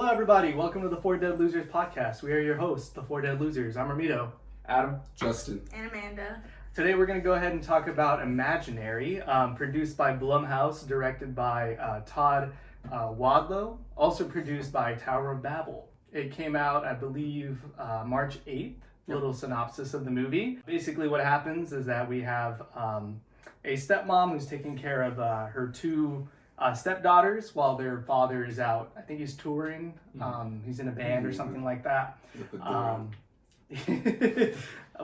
Hello, everybody. Welcome to the Four Dead Losers podcast. We are your hosts, the Four Dead Losers. I'm Ramito. Adam. Justin. And Amanda. Today we're going to go ahead and talk about Imaginary, produced by Blumhouse, directed by Todd Wadlow, also produced by Tower of Babel. It came out, I believe, March 8th. Little synopsis of the movie. Basically what happens is that we have a stepmom who's taking care of her two stepdaughters while their father is out. I think he's touring. He's in a band or something like that.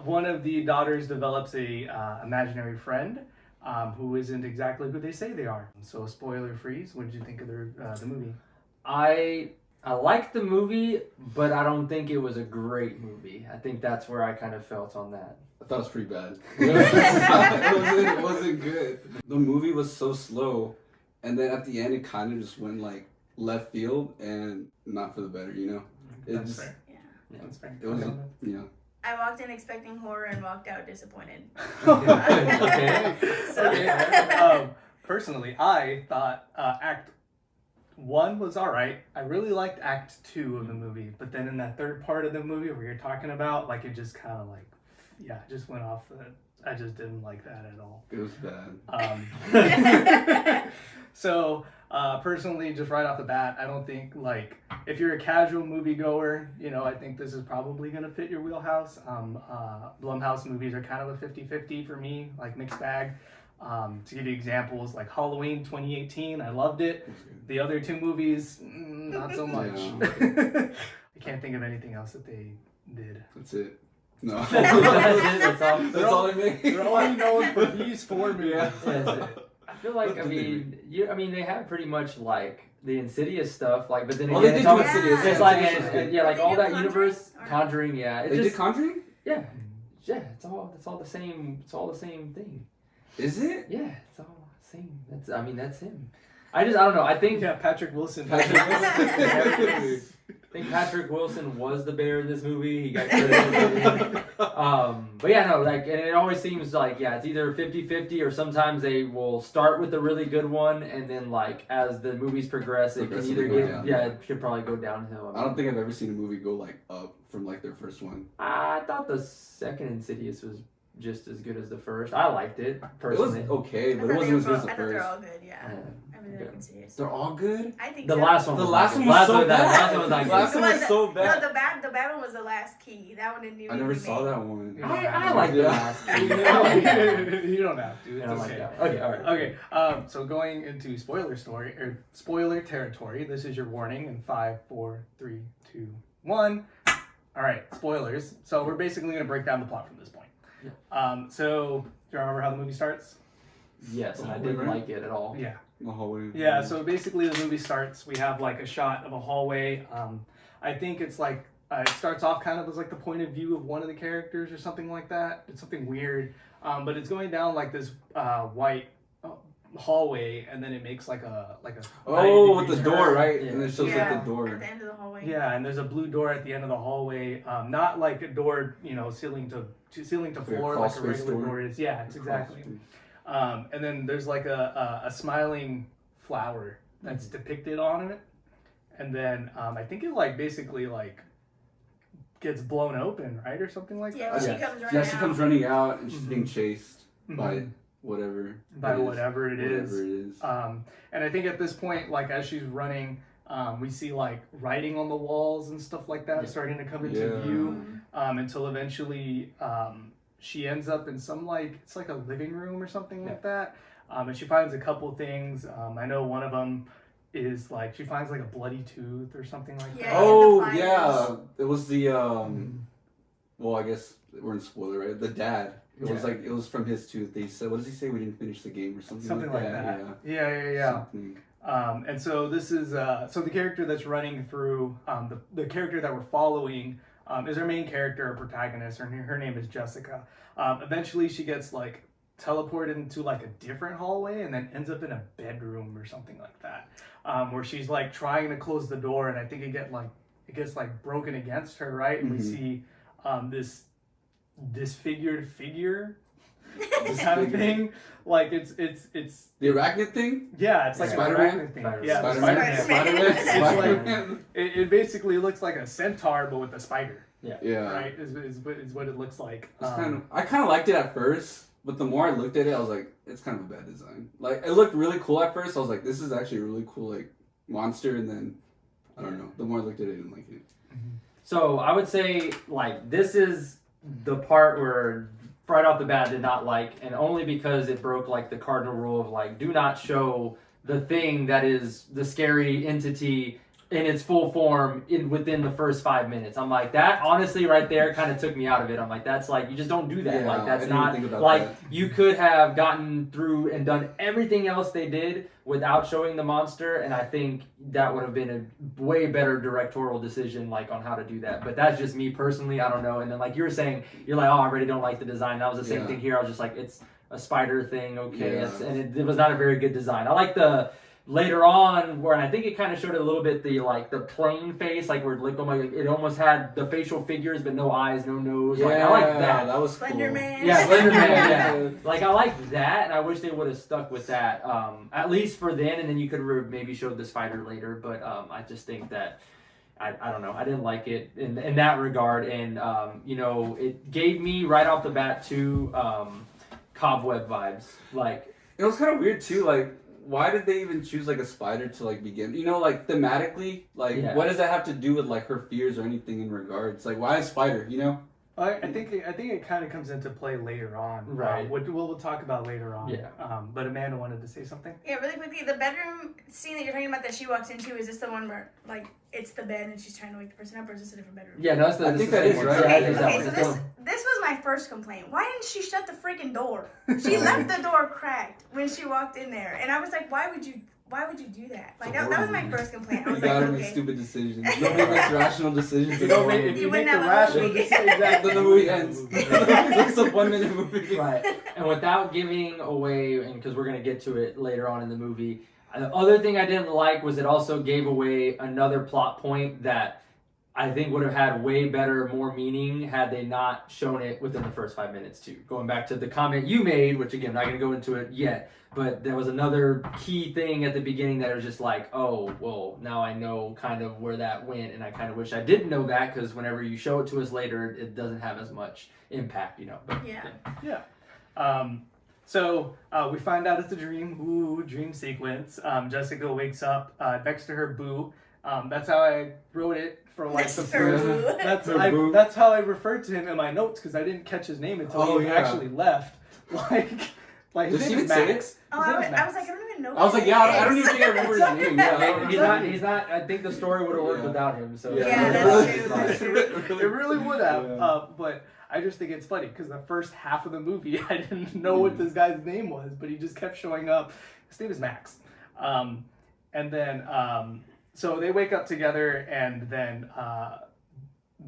One of the daughters develops a imaginary friend who isn't exactly who they say they are. So spoiler free. So what did you think of the movie? I liked the movie, but I don't think it was a great movie. I think that's where I kind of felt on that. I thought it was pretty bad. It wasn't good. The movie was so slow, and then at the end it kind of just went like left field and not for the better, you know? That's fair. Yeah. That's fair. It was, you know. I walked in expecting horror and walked out disappointed. Okay. So. Okay. Personally, I thought Act 1 was alright. I really liked Act 2 of the movie, but then in that third part of the movie where you're talking about, like, it just kind of like, it just went off. I just didn't like that at all. It was bad. So, personally, just right off the bat, I don't think, like, if you're a casual moviegoer, you know, I think this is probably going to fit your wheelhouse. Blumhouse movies are kind of a 50-50 for me, like, mixed bag. To give you examples, like Halloween 2018, I loved it. The other two movies, not so much. Yeah. I can't think of anything else that they did. That's it. No. That's it. That's all they made. They're only known for these four movies. Yeah. That's it. I feel like, they have pretty much like the Insidious stuff, like, but then again, they did it's do all, Insidious. it's like, Yeah. like They all did that Conjuring? universe, Or no? Conjuring, yeah. They did Conjuring? Yeah, it's all the same. It's all the same thing. Is it? Yeah, it's all the same. That's him. I don't know. I think Patrick Wilson. I think Patrick Wilson was the bear in this movie. He got credited. But yeah, no, like, and it always seems like, it's either 50-50 or sometimes they will start with a really good one and then, like, as the movies progress, it can either it should probably go downhill. I don't think I've ever seen a movie go like up from like their first one. I thought the second Insidious was just as good as the first. I liked it personally. It was okay, but it wasn't as good as the I thought they're first. all good, yeah. I mean, they're serious. They're all good? I think The so. last one. The was last not one good. was so The last bad. one was not The good. last one was so bad. No, the bad one was the last key. That one didn't even. I never saw that one. I like the last. You don't have to. It's I don't like okay. that. Okay, all right. Okay. So going into spoiler territory. This is your warning in 5, 4, 3, 2, 1. All right. Spoilers. So we're basically going to break down the plot from this point. Yeah. So do you remember how the movie starts? Yes, and I didn't like it at all. Yeah. The hallway. Yeah, so basically the movie starts, we have like a shot of a hallway. I think it's like, it starts off kind of as like the point of view of one of the characters or something like that. It's something weird. But it's going down like this white hallway, and then it makes like a with the door, turn. right? Yeah. And it shows like the door. At the end of the hallway. Yeah, and there's a blue door at the end of the hallway. Not like a door, ceiling to floor like a regular door is. Yeah, it's exactly. And then there's like a smiling flower that's depicted on it, and then I think it like basically like gets blown open, right, or something like Yeah, that. she comes running Yeah, she comes running out and she's Mhm. being chased by Mhm. whatever. Whatever it is. Whatever it is. And I think at this point, like as she's running, we see like writing on the walls and stuff like that starting to come into view, until eventually she ends up in some like, it's like a living room or something like that. And she finds a couple things. I know one of them is like, she finds like a bloody tooth or something like that. Yeah. Oh, in the yeah. finals. It was the, well, I guess we're in spoiler, right? The dad. It was like, it was from his tooth. They said, what does he say? We didn't finish the game or something like that. Yeah. Something. And so this is, so the character that's running through, the character that we're following is our main character, our protagonist. Her name is Jessica. Eventually she gets like teleported into like a different hallway and then ends up in a bedroom or something like that, where she's like trying to close the door, and I think it gets like broken against her, right? And we see this disfigured figure kind of thing. Like it's The arachnid thing? yeah, it's like Spider-Man? an arachnid thing. Spider-Man. Yeah, Spider-Man. Spider-Man. It's like Spider-Man. it basically looks like a centaur but with a spider, Yeah. right? Is what it looks like. I kind of liked it at first, but the more I looked at it, I was like, it's kind of a bad design. Like, it looked really cool at first. I was like, this is actually a really cool, like, monster. And then, I don't know. The more I looked at it, I didn't like it. So I would say, like, this is the part where right off the bat I did not like, and only because it broke, like, the cardinal rule of, like, do not show the thing that is the scary entity in its full form within the first 5 minutes. I'm like, that honestly right there kind of took me out of it. I'm like, that's like, you just don't do that. Yeah, like, I that's didn't not, even think about like, that. you could have gotten through and done everything else they did without showing the monster, and I think that would have been a way better directorial decision, like, on how to do that. But that's just me personally, I don't know. And then, like you were saying, you're like, oh, I really don't like the design. That was the same Yeah. thing here. I was just like, it's a spider thing, okay. Yeah. And it was not a very good design. I like the later on where, and I think it kind of showed a little bit the plain face, like where like, it almost had the facial figures but no eyes, no nose. Like, I like that. That was Slender cool. Man. Yeah, Slender Man, yeah. Like, I like that, and I wish they would have stuck with that, at least for then, and then you could have maybe showed the spider later, but I just think that, I don't know, I didn't like it in that regard, and, you know, it gave me, right off the bat, too, Cobweb vibes. Like, It was kind of weird, too. Like, why did they even choose, like, a spider to, like, begin? You know, like, thematically, like, Yeah. what does that have to do with, like, her fears or anything in regards? Like, why a spider, you know? I think it kind of comes into play later on. Right. We'll talk about later on. Yeah. But Amanda wanted to say something. Yeah, really quickly, the bedroom scene that you're talking about that she walks into, is this the one where, like, it's the bed and she's trying to wake the person up, or is this a different bedroom? yeah, no, that's the, I this think the that same is one. right. Yeah, Okay, it is that okay, one. so It's the this was my first complaint. Why didn't she shut the freaking door? She left the door cracked when she walked in there, and I was like, why would you do that? Like, that was my first complaint. I You was like, gotta make okay. stupid decisions. Nobody makes rational decisions. You don't anymore. make, if you wouldn't make the have a rational movie. decision, exactly. Then the movie ends. It's a 1 minute movie. Right. And without giving away, and because we're going to get to it later on in the movie, the other thing I didn't like was it also gave away another plot point that I think would have had way better, more meaning had they not shown it within the first 5 minutes too. Going back to the comment you made, which again, I'm not going to go into it yet, but there was another key thing at the beginning that was just like, oh, well, now I know kind of where that went, and I kind of wish I didn't know that, because whenever you show it to us later, it doesn't have as much impact, you know. But, Yeah. So we find out it's a dream. Ooh, dream sequence. Jessica wakes up next to her boo. That's how I wrote it for like the Next to her first. boo. That's how I referred to him in my notes because I didn't catch his name until he actually left. Like Did his she name is even say Max. it? Oh, His name is I Max. was like, I don't even know. I was like, who yeah, that I don't is. even think I remember his name. Yeah, he's not. I think the story would have worked Yeah. without him. So Yeah, that's true, that's It really would have. Yeah. But I just think it's funny because the first half of the movie, I didn't know what this guy's name was, but he just kept showing up. His name is Max. And then, so they wake up together, and then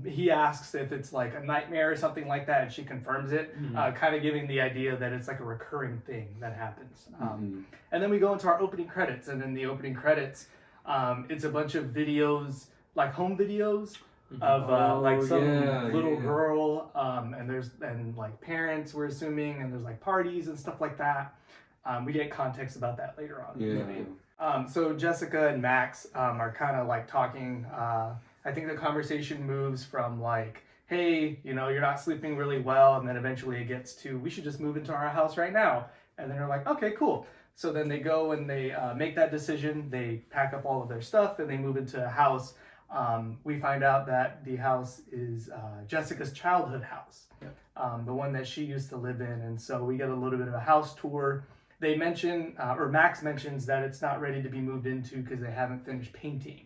he asks if it's like a nightmare or something like that, and she confirms it, kind of giving the idea that it's like a recurring thing that happens. And then we go into our opening credits, and in the opening credits, it's a bunch of videos, like home videos of like some little girl, and like parents, we're assuming, and there's like parties and stuff like that. We get context about that later on in the movie. So Jessica and Max are kind of like talking. I think the conversation moves from like, hey, you know, you're not sleeping really well, and then eventually it gets to, we should just move into our house right now. And then they're like, okay, cool. So then they go and they make that decision. They pack up all of their stuff and they move into a house. We find out that the house is Jessica's childhood house, the one that she used to live in. And so we get a little bit of a house tour. They mention, or Max mentions, that it's not ready to be moved into because they haven't finished painting.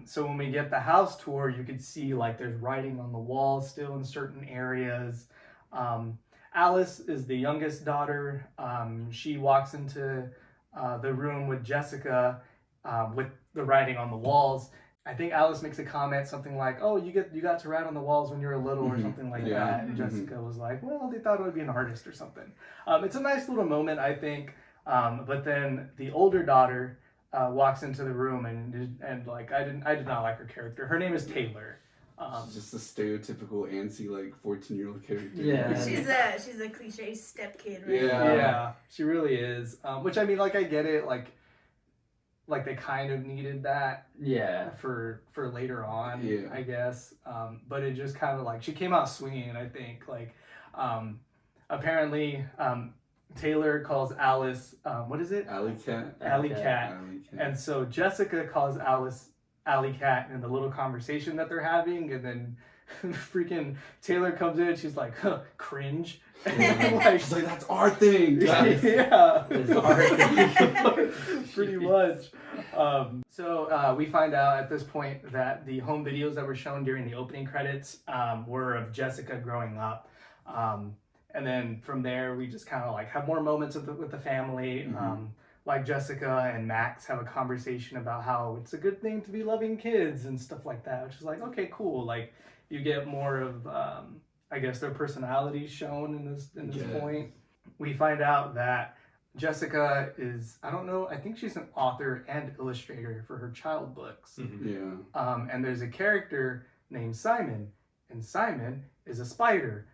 So when we get the house tour, you could see like there's writing on the walls still in certain areas. Alice is the youngest daughter. She walks into the room with Jessica with the writing on the walls. I think Alice makes a comment, something like, "Oh, you got to write on the walls when you were little," or something like that. And Jessica was like, "Well, they thought it would be an artist or something." It's a nice little moment, I think. But then the older daughter walks into the room, and like I did not like her character. Her name is Taylor. She's just a stereotypical antsy, like 14-year-old character. Yeah. She's a cliche step kid, right? Yeah, she really is. Which I mean, like I get it, like they kind of needed that. Yeah. For later on, Yeah. I guess. But it just kind of like she came out swinging. I think like, apparently, Taylor calls Alice, what is it? Alley cat. Alley cat. Alley cat. And so Jessica calls Alice Alley cat in the little conversation that they're having, and then freaking Taylor comes in and she's like, huh, cringe. Like, she's like, that's our thing, guys. Yeah. It's our Pretty much. So we find out at this point that the home videos that were shown during the opening credits were of Jessica growing up. And then from there, we just kind of like have more moments with the family. Mm-hmm. Like Jessica and Max have a conversation about how it's a good thing to be loving kids and stuff like that, which is like, okay, cool. Like you get more of, I guess, their personalities shown in this point. We find out that Jessica is, I don't know, I think she's an author and illustrator for her child books. Yeah. And there's a character named Simon, and Simon is a spider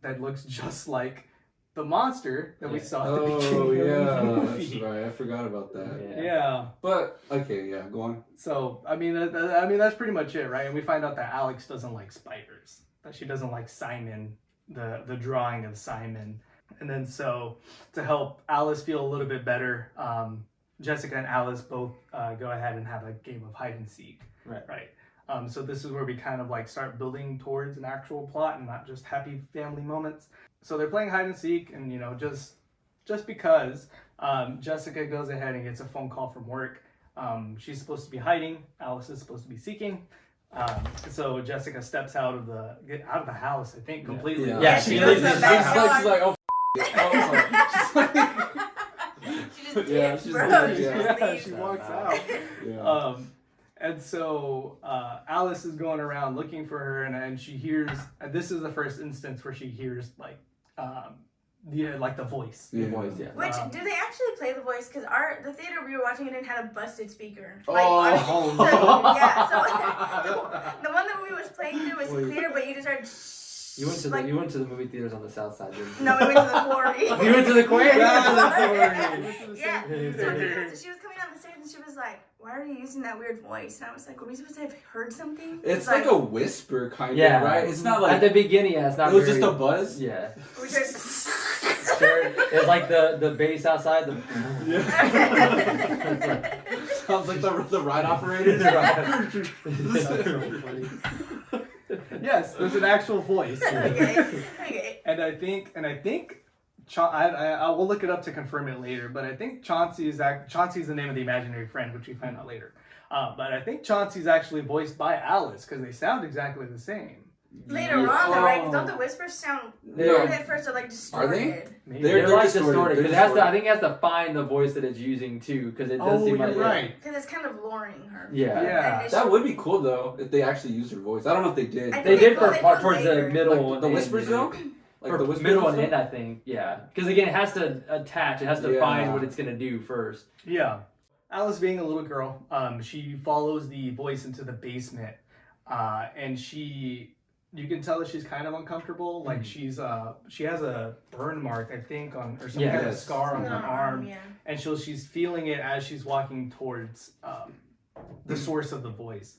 that looks just like the monster that we saw at the beginning of the movie. That's right. I forgot about that. Yeah. But okay, yeah, go on. So I mean, that's pretty much it, right? And we find out that Alex doesn't like spiders, that she doesn't like Simon, the drawing of Simon. And then so to help Alice feel a little bit better, Jessica and Alice both go ahead and have a game of hide and seek. Right. So this is where we kind of like start building towards an actual plot and not just happy family moments. So they're playing hide and seek, and just because Jessica goes ahead and gets a phone call from work. She's supposed to be hiding. Alice is supposed to be seeking. So Jessica steps out of the house, I think, completely. Yeah, she she goes leaves. to the backyard. She's like, oh, She just Yeah, dips, she's bro. like, She yeah. just Yeah, leaves. she walks out. yeah. And so Alice is going around looking for her, and she hears. And this is the first instance where she hears like the voice. Yeah. Voice, yeah. Which, do they actually play the voice? Because the theater we were watching it in had a busted speaker. Oh. Yeah, so the one that we was playing through was clear, but you just heard. You went to the movie theaters on the south side, didn't you? No, we went to the quarry. You went to the quarry? Yeah. So she was coming down the stairs and she was like, "Why are you using that weird voice?" And I was like, "Were we supposed to have heard something?" It's like a whisper, kind of, right? It's not like at the beginning. Yeah, it's not. it was very, just a buzz. Yeah. We just. It's like the bass outside. Sounds like the ride operator. Yes, there's an actual voice. Okay. And I think I will look it up to confirm it later, but I think Chauncey's the name of the imaginary friend, which we find out later. But I think Chauncey's actually voiced by Alice because they sound exactly the same. Later on, though, right? 'Cause don't the whispers sound weird at first, or like distorted? Are they? Maybe. They're like distorted They're because it has to. I think it has to find the voice that it's using too, because it does seem like you're right. Because it's kind of luring her. Yeah. Yeah. That would be cool though if they actually used her voice. I don't know if they did. I They did for They part will towards the later. middle. Like the and whispers end. though. Like For the whispers middle and stuff? end, I think. Yeah. Because again, it has to attach. It has to Yeah. find what it's gonna do first. Yeah. Alice, being a little girl, she follows the voice into the basement, and you can tell that she's kind of uncomfortable. Like she has a burn mark, I think, or some kind of Yes. scar on her arm, Yeah. and she's feeling it as she's walking towards the source of the voice.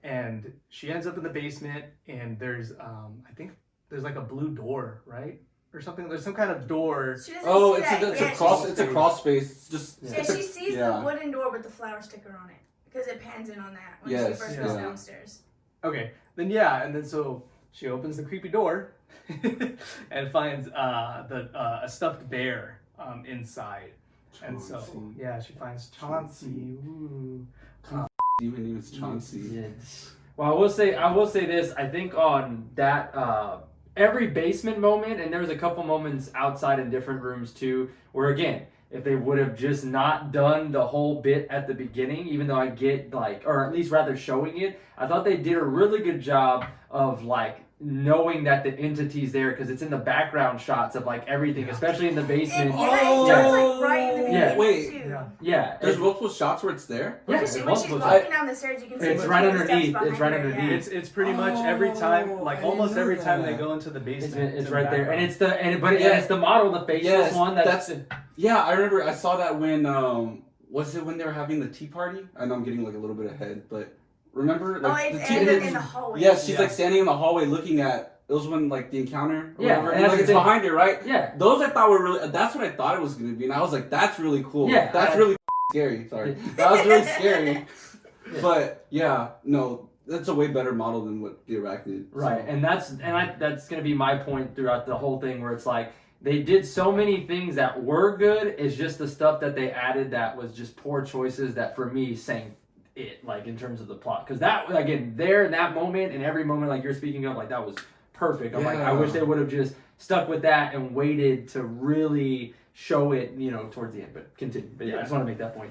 And she ends up in the basement, and there's I think there's like a blue door, right? Or something. There's some kind of door. She doesn't Oh, see that. it's Yeah, a cross. she- It's a cross space. It's just. Yeah, it's a- she sees the wooden door with the flower sticker on it because it pans in on that when she Yes, first yeah. goes downstairs. Okay, then and then so she opens the creepy door and finds a stuffed bear inside. And so Chauncey. she finds Chauncey. Ooh. Even name is Chauncey. Yes. Well, I will say this. I think on that every basement moment, and there was a couple moments outside in different rooms too, where again, if they would have just not done the whole bit at the beginning, even though I get or at least rather showing it, I thought they did a really good job of knowing that the entity's there because it's in the background shots of like everything, especially in the basement. It starts like right in the beginning Yeah. Wait. too. Yeah, There's multiple shots where it's there. Yeah, When it's she's multiple walking down the stairs, you can see It's the right two steps underneath. behind It's right her, underneath. It's pretty much every time, like I didn't almost know every time they that. go into the basement. It's in the right there, and background. it's it's the model, the faceless one. Yeah, I remember I saw that when was it when they were having the tea party? I know I'm getting like a little bit ahead, but remember like it's the tea in the hallway. Yes, she's Yeah. like standing in the hallway looking at. It was when like the encounter. Or Yeah, whatever. and And that's like the it's thing. behind her, right? Yeah. Those I thought were really. That's what I thought it was gonna be, and I was like, that's really cool. Yeah, That's really scary. Sorry, that was really scary. Yeah. But yeah, no, that's a way better model than what the arachnid. Right, So. and that's gonna be my point throughout the whole thing, where it's like they did so many things that were good. It's just the stuff that they added that was just poor choices that for me sank it, like in terms of the plot. Because that again, there in that moment and every moment like you're speaking of, like that was perfect. I'm like, I wish they would have just stuck with that and waited to really show it, towards the end. But continue. But yeah, I just want to make that point.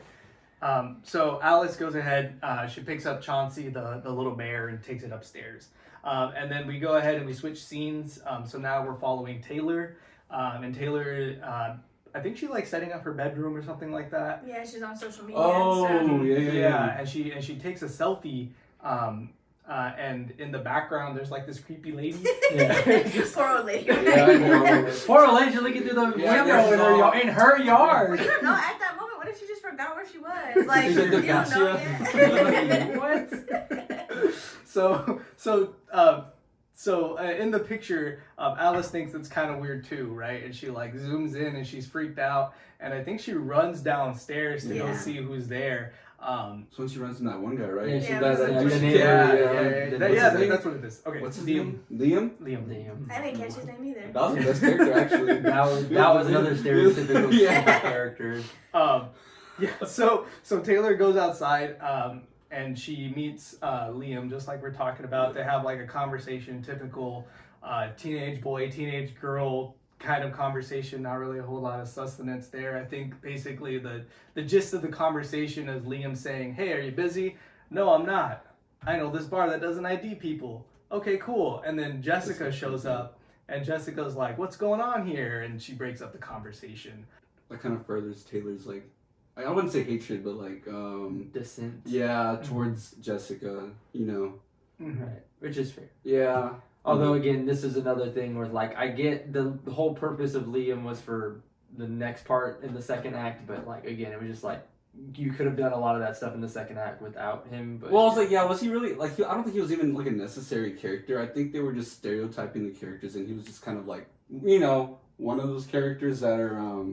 So Alice goes ahead. She picks up Chauncey, the little bear, and takes it upstairs. And then we go ahead and we switch scenes. So now we're following Taylor. And Taylor, I think she likes setting up her bedroom or something like that. Yeah, she's on social media. Oh, and stuff. yeah. And she takes a selfie. And in the background, there's like this creepy lady. Poor old lady. Yeah, I know. Poor old lady looking through the window in her yard. Well, you don't know at that moment. What if she just forgot where she was? Like, Is you it don't know dementia? yet. What? So in the picture, Alice thinks it's kind of weird too, right? And she like zooms in and she's freaked out, and I think she runs downstairs to go see who's there. So when she runs into that one guy, right? Yeah, She yeah, does that. yeah, Just- the neighbor, That's what it is. Okay, What's his Liam. name? Liam. I didn't catch his name either. That was the best character, actually. That was another stereotypical Yeah. character. So Taylor goes outside, and she meets Liam, just like we're talking about. They have like a conversation, typical teenage boy, teenage girl kind of conversation. Not really a whole lot of sustenance there. I think basically the gist of the conversation is Liam saying, "Hey, are you busy?" "No, I'm not. I know this bar that doesn't ID people." "Okay, cool." And then Jessica shows up, and Jessica's like, "What's going on here?" And she breaks up the conversation. That kind of furthers Taylor's like, I wouldn't say hatred, but like Dissent. yeah, towards Jessica, Right. Which is fair. Yeah. Although again, this is another thing where like I get the whole purpose of Liam was for the next part in the second act, but like again, it was just like you could have done a lot of that stuff in the second act without him. But Well, I was like, yeah, was he really like? I don't think he was even like a necessary character. I think they were just stereotyping the characters, and he was just kind of like, one of those characters that are,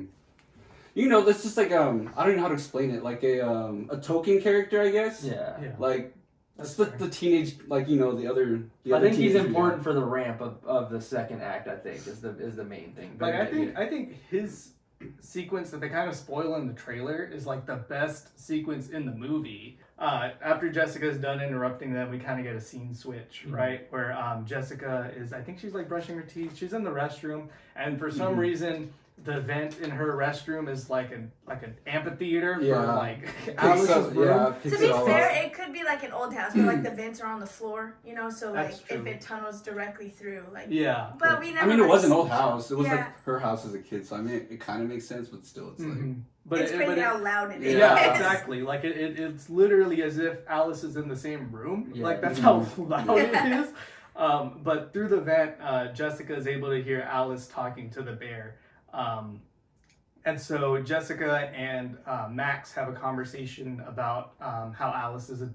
that's just like I don't even know how to explain it. Like a token character, I guess. yeah. Like That's the teenage, like the other. I think he's teenagers, important for the ramp of the second act. I think is the main thing. But Like I think his sequence that they kind of spoil in the trailer is like the best sequence in the movie. After Jessica's done interrupting them, we kind of get a scene switch, right? Where Jessica is, I think she's like brushing her teeth. She's in the restroom, and for some reason, the vent in her restroom is like an amphitheater for like Alice's room. To be fair, it could be like an old house where like the vents are on the floor, so That's like true. if it tunnels directly through, like. Yeah. But we never. I mean, it really was an see old it. house. It was Yeah. like her house as a kid, so I mean, it kind of makes sense, but still, it's like. But It's crazy how loud it is. Yeah, exactly. Like it's literally as if Alice is in the same room. Yeah. Like that's how loud it is. But through the vent, Jessica is able to hear Alice talking to the bear. And so Jessica and Max have a conversation about how Alice is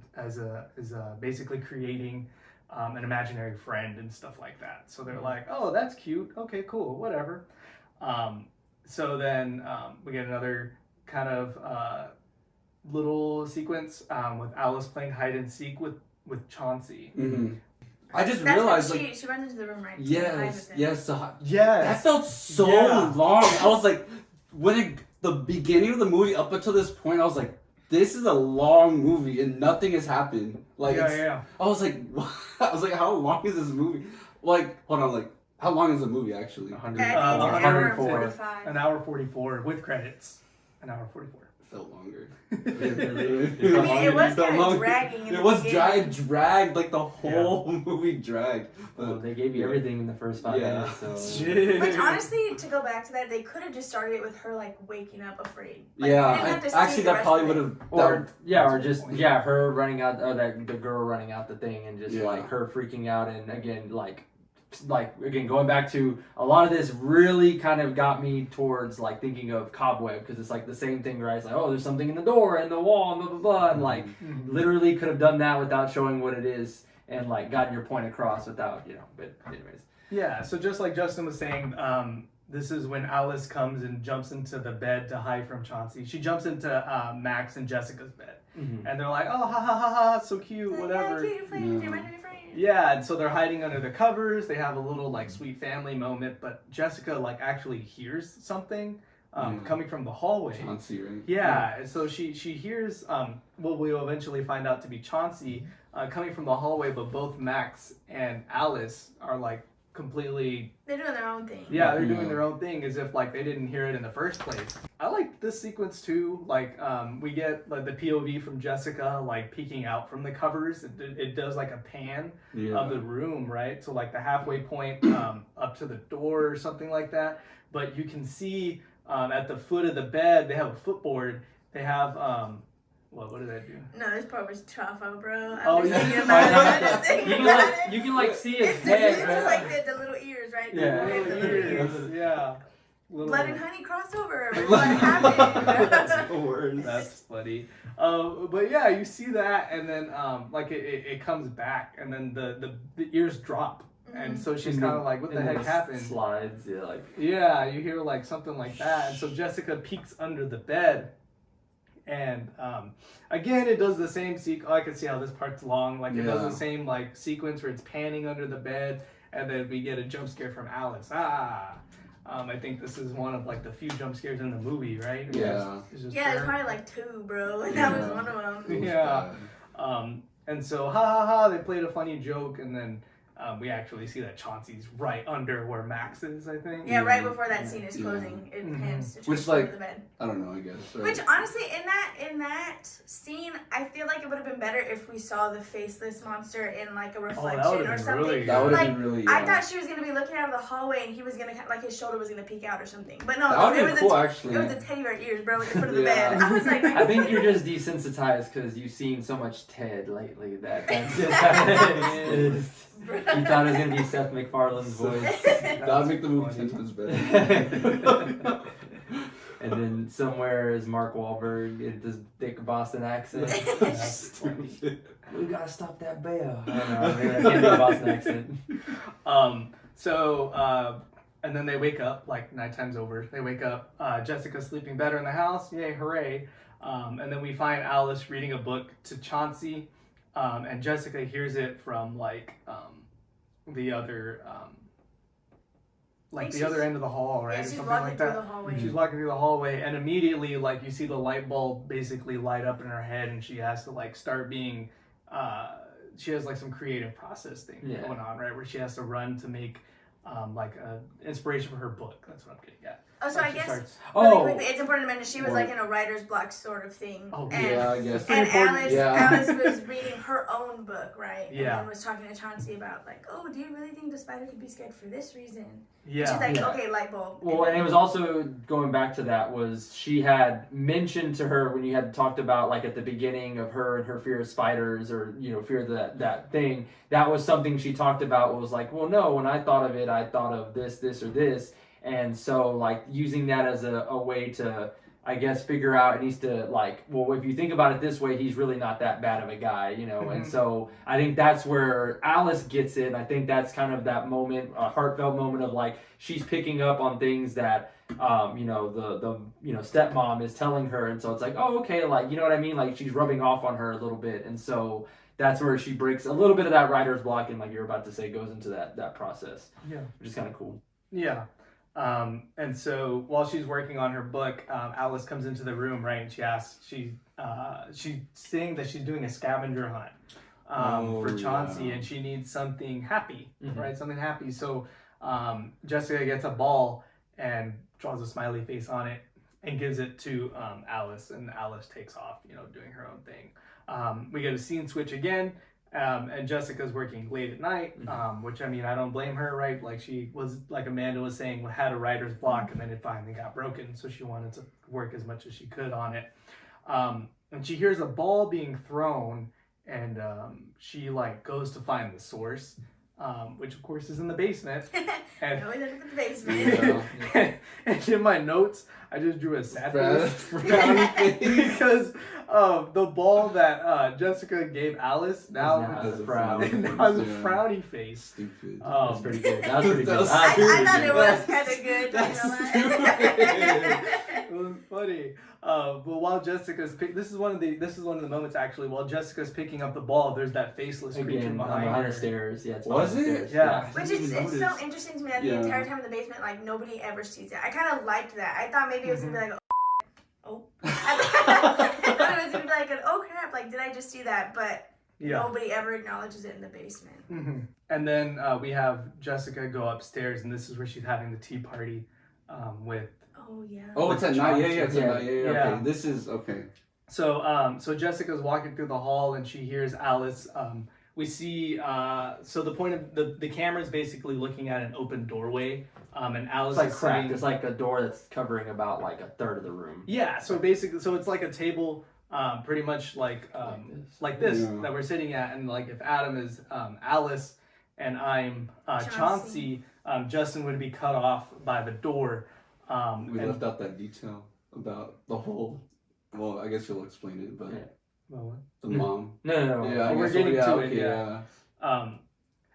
basically creating an imaginary friend and stuff like that. So they're like, "Oh, that's cute. Okay, cool, whatever." So then we get another kind of little sequence with Alice playing hide and seek with Chauncey. Mm-hmm. I just That's realized, when like, she runs into the room, right? yes, Yes. that felt so long. I was like, the beginning of the movie up until this point, I was like, this is a long movie and nothing has happened. Like, Yeah. I was like, what? I was like, how long is this movie? Like, hold on, like, how long is the movie actually? 100. I think it's an hour and 104. 45. An hour 44 with credits. An hour 44. felt longer. I mean, it was kind of dragging. In It the was beginning. dragged, like the whole movie dragged. Well, they gave you everything in the first 5 minutes. So. Which honestly, to go back to that, they could have just started it with her like waking up afraid. Like, Yeah, we didn't have to see actually, the that rest probably of would it. have. Or just her running out, or that the girl running out the thing, and just Yeah. like her freaking out, and again again going back to a lot of this really kind of got me towards like thinking of Cobweb, because it's like the same thing, right? It's like, oh, there's something in the door and the wall and blah blah blah, and like literally could have done that without showing what it is and like gotten your point across without But anyways, Yeah, so just like Justin was saying, this is when Alice comes and jumps into the bed to hide from Chauncey. She jumps into Max and Jessica's bed. And they're like, oh, ha ha ha ha, so cute, whatever. Yeah, cute, friend, you're my new friend. Yeah, and so they're hiding under the covers. They have a little like sweet family moment, but Jessica like actually hears something coming from the hallway. Chauncey, right? Yeah, and so she hears what we'll eventually find out to be Chauncey coming from the hallway, but both Max and Alice are like completely. They're doing their own thing. Yeah, they're doing their own thing as if like they didn't hear it in the first place. I like this sequence too. Like we get like the POV from Jessica like peeking out from the covers. It does like a pan of the room, right? So like the halfway point up to the door or something like that. But you can see at the foot of the bed they have a footboard. They have what did I do? No, this part was truffle, bro. Oh, I'm just yeah. thinking about it. I'm just thinking about it. you can like see his It's head. just like the little ears, right? Yeah. The little ears. Yeah. Blood and honey crossover. What happened? That's the worst. That's funny. But yeah, you see that, and then like it comes back, and then the ears drop, and so she's kind of like, "What the heck happened?" Slides, Yeah, you hear like something like that, and so Jessica peeks under the bed, and again it does the same sequence. I can see how this part's long. Like it does the same like sequence where it's panning under the bed, and then we get a jump scare from Alice. I think this is one of like the few jump scares in the movie, right? Yeah. It's just Yeah, her. there's probably like 2, bro. And that was one of them. Yeah. And so, ha ha ha, they played a funny joke, and then we actually see that Chauncey's right under where Max is, I think. Yeah, right before that scene is closing, it pans to Which, Chauncey under like, the bed. I don't know, I guess. Right? Which honestly, in that scene, I feel like it would have been better if we saw the faceless monster in like a reflection or something. Really that would have like, been really. I thought she was gonna be looking out of the hallway and he was gonna like his shoulder was gonna peek out or something. But no, that would it be was cool, actually. it was the teddy bear ears, bro, at the foot of the Yeah. bed. I was like, I think you're just desensitized because you've seen so much Ted lately that's just how it is. You thought it was gonna be Seth MacFarlane's voice, That would make the movie 10 times better. and then somewhere is Mark Wahlberg in this thick Boston accent. That's funny. We gotta stop that bear. I don't know, maybe I can't do a Boston accent. And then they wake up, like nighttime's over. They wake up, Jessica's sleeping better in the house, yay, hooray. And then we find Alice reading a book to Chauncey, and Jessica hears it from like the other the other end of the hall, right? Yeah, or she's something walking like through that. the hallway. She's walking through the hallway, and immediately, like, you see the light bulb basically light up in her head, and she has to like start being. She has like some creative process thing going on, right? Where she has to run to make like a inspiration for her book. That's what I'm getting at. Oh, so I She guess starts- really quickly, it's important to mention she was like in a writer's block sort of thing. Oh, and, Yeah, I guess. And Alice, Yeah. Alice was reading her own book, right? Yeah. And then was talking to Chauncey about like, oh, do you really think the spider could be scared for this reason? Yeah. She's like, Yeah. okay, light bulb. Well, and it was also going back to that was she had mentioned to her when you had talked about like at the beginning of her and her fear of spiders or fear of that thing, that was something she talked about was like, well, no, when I thought of it, I thought of this or this. And so like using that as a way to, I guess, figure out it needs to like, well, if you think about it this way, he's really not that bad of a guy, And so I think that's where Alice gets it. And I think that's kind of that moment, a heartfelt moment of like she's picking up on things that the stepmom is telling her, and so it's like, oh, okay, like, you know what I mean? Like she's rubbing off on her a little bit, and so that's where she breaks a little bit of that writer's block, and like you're about to say, goes into that process. Yeah. Which is kind of cool. Yeah. And so while she's working on her book, Alice comes into the room, right? And she asks, she's saying that she's doing a scavenger hunt for Chauncey, and she needs something happy, right? Something happy. So Jessica gets a ball and draws a smiley face on it. and gives it to Alice, and Alice takes off, doing her own thing. We get a scene switch again, and Jessica's working late at night, which, I don't blame her, right? Like, she was, like Amanda was saying, had a writer's block, and then it finally got broken, so she wanted to work as much as she could on it. And she hears a ball being thrown, and she, goes to find the source, which, of course, is in the basement. And, always end up in the basement. and in my notes, I just drew a sad face because the ball that Jessica gave Alice now has a frowny face. Stupid. That's pretty good. That was pretty good. I thought it was kind of good. It was funny. But while Jessica's this is one of the moments actually. While Jessica's picking up the ball, there's that faceless creature behind the her. stairs. Yeah, it's Was behind the it? stairs. Yeah. Which is it's so interesting to me that the entire time in the basement, nobody ever sees it. I kind of liked that. I thought maybe it was gonna be like, oh. I thought it was gonna be like an oh crap, did I just see that? But nobody ever acknowledges it in the basement. Mm-hmm. And then we have Jessica go upstairs, and this is where she's having the tea party with. Oh yeah. Oh, it's at night. Yeah, it's at Yeah. night. Yeah. Okay. This is okay. So Jessica's walking through the hall, and she hears Alice. We see. So the point of the camera is basically looking at an open doorway, and Alice It's is cracked. sitting. There's a door that's covering about a third of the room. Yeah. So basically, it's like a table, pretty much like this that we're sitting at, and if Adam is Alice and I'm Chauncey, Justin would be cut off by the door. We left out that detail about the whole. Well, I guess you'll explain it, but the mom. No. Yeah, we're getting to it. Yeah.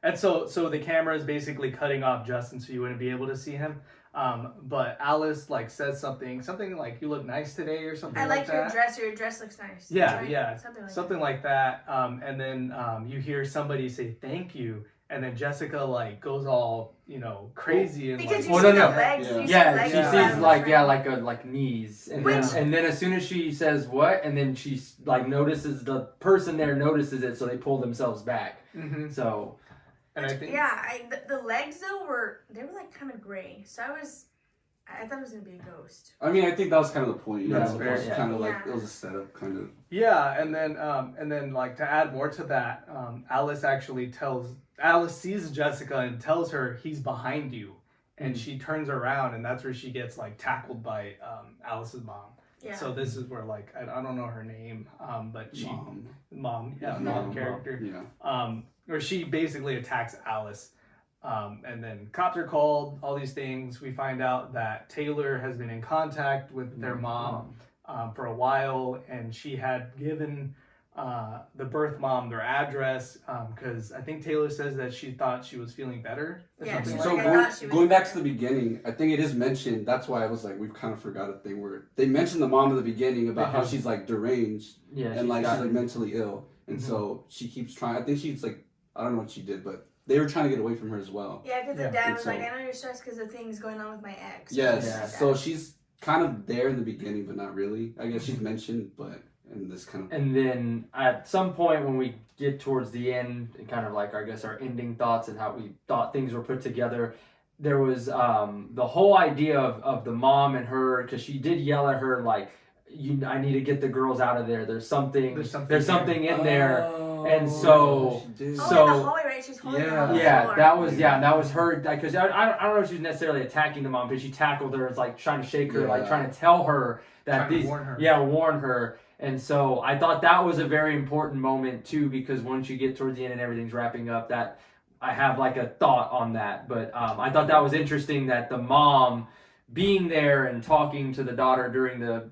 And so the camera is basically cutting off Justin, so you wouldn't be able to see him. But Alice says something like, "You look nice today," or something. I like your that. dress. Your dress looks nice. Yeah, right? yeah, something like that. And then you hear somebody say "thank you." And then Jessica goes all crazy and because you see the legs. Yeah. You see Yeah, legs she sees like knees, and then as soon as she says what, and then she notices the person there notices it, so they pull themselves back. Mm-hmm. So, and I think the legs though were kind of gray, so I thought it was gonna be a ghost. I mean, I think that was kind of the point. That's It fair, was kind of it was a setup, kind of. Yeah, and then to add more to that, Alice sees Jessica and tells her he's behind you, and she turns around, and that's where she gets tackled by Alice's mom. Yeah. So this is where I don't know her name, but she mom character. Yeah. Where she basically attacks Alice. And then cops are called, all these things. We find out that Taylor has been in contact with their mom for a while, and she had given the birth mom their address because I think Taylor says that she thought she was feeling better. Or Yeah, something So like that. going back to the beginning, I think it is mentioned. That's why I was we've kind of forgot a thing where they mentioned the mom in the beginning about how she's deranged and she's mentally ill, and so she keeps trying. I think she's I don't know what she did, but they were trying to get away from her as well. Yeah, because the dad was I know you're stressed because of things going on with my ex. Yes, so she's kind of there in the beginning, but not really. I guess she's mentioned, but in this kind of. And then at some point when we get towards the end, and kind of I guess our ending thoughts and how we thought things were put together, there was the whole idea of the mom and her, because she did yell at her I need to get the girls out of there. There's something in there. And so, in the hallway, right? She's holding her on the floor. that was her. Because I don't know if she's necessarily attacking the mom, but she tackled her. It's trying to shake her, trying to tell her that warn her. And so I thought that was a very important moment too, because once you get towards the end and everything's wrapping up, that I have a thought on that. But I thought that was interesting that the mom being there and talking to the daughter during the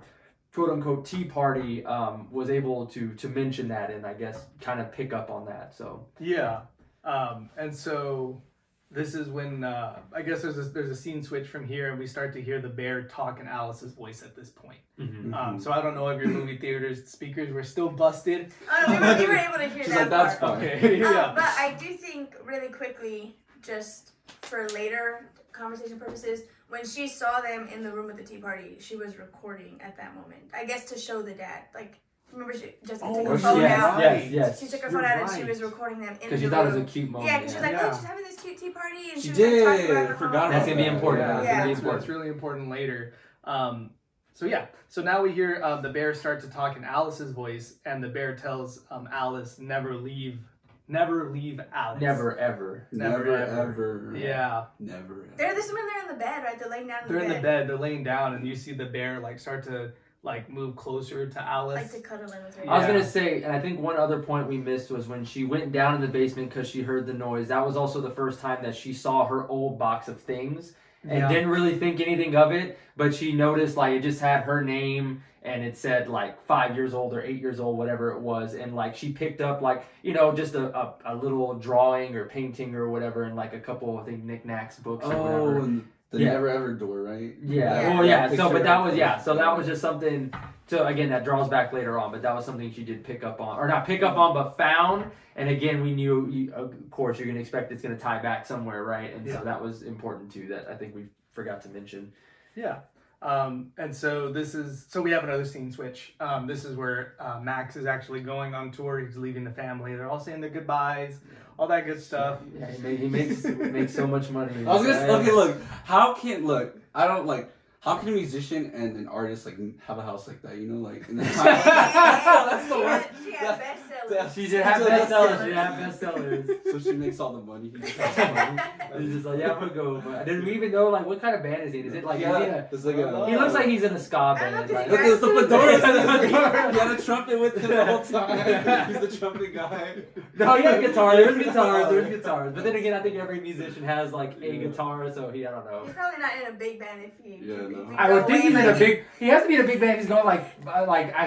quote-unquote tea party was able to mention that and I guess kind of pick up on that. So and so this is when I guess there's a scene switch from here, and we start to hear the bear talk in Alice's voice at this point. So I don't know if your movie theater's speakers were still busted. We were able to hear that that's part. fine. Okay. But I do think really quickly, just for later conversation purposes, when she saw them in the room at the tea party, she was recording at that moment. I guess to show the dad. Remember, Jessica took her phone out. Yes. She took her phone out and she was recording them in the room. Because she thought it was a cute moment. Yeah, because she was oh, she's having this cute tea party. And She was did. talking about her Forgot mom. That's going to be important. That's really important later. So now we hear the bear start to talk in Alice's voice, and the bear tells Alice, never leave Alice. Never ever. Never ever. Yeah. Never ever. They're this when they're in the bed, right? They're laying down in They're the in bed. the bed, they're laying down, and you see the bear like start to like move closer to Alice. Like to cuddle in with her. I was gonna say, and I think one other point we missed was when she went down in the basement because she heard the noise. That was also the first time that she saw her old box of things and didn't really think anything of it, but she noticed like it just had her name and it said like 5 years old or 8 years old, whatever it was, and like she picked up like, you know, just a little drawing or painting or whatever, and like a couple, I think, knickknacks, books or whatever. And the never ever door, right? Yeah. Well, yeah. So, but that was so that was just something. So again, that draws back later on, but that was something she did pick up on, or not pick up on, but found. And again, we knew, of course, you're gonna expect it's gonna tie back somewhere, right? And so that was important too. That I think we forgot to mention. Yeah. And so we have another scene switch. This is where Max is actually going on tour. He's leaving the family. They're all saying their goodbyes, all that good stuff. Yeah, he makes so much money. I was gonna okay. Look, how can how can a musician and an artist like have a house like that? You know, like in the that's the worst. She had bestsellers. She did have bestsellers. She had bestsellers. So she makes all the money. He just has the money. He's just like, yeah, I'm gonna go. But did we even know like what kind of band is he? Is it like? It's like a. He looks like he's in a ska band. Like, Look, it's the fedora. He had a trumpet with him the whole time. He's the trumpet guy. No, he had guitar. There's guitars. But then again, I think every musician has like a guitar, so I don't know. He's probably not in a big band if he. Yeah, no. I would think he's in a big. He has to be in a big band. He's going like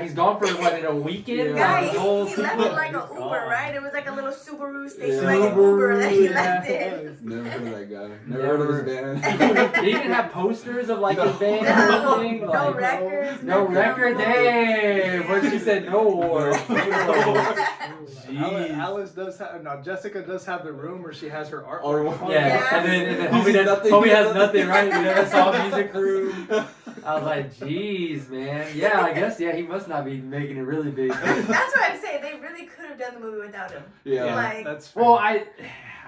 he's gone for what, in a weekend. Yeah, Like, he left it like an He's Uber, gone. right? It was like a little Subaru station, Yeah. like an Uber that he left it. Never heard of that guy. Never heard of his band. They even have posters of like his band No, or anything. no Like, records. no nothing. record. Damn. What she said? No war. Jeez. Alice does have, no, Jessica does have the room where she has her art. Yeah, and then He sees nothing. homie has nothing, right? We never saw music room. I was like, jeez, man. Yeah, I guess, he must not be making it really big. That's what I'm saying. They really could have done the movie without him. Yeah. Like, That's fair. Well, I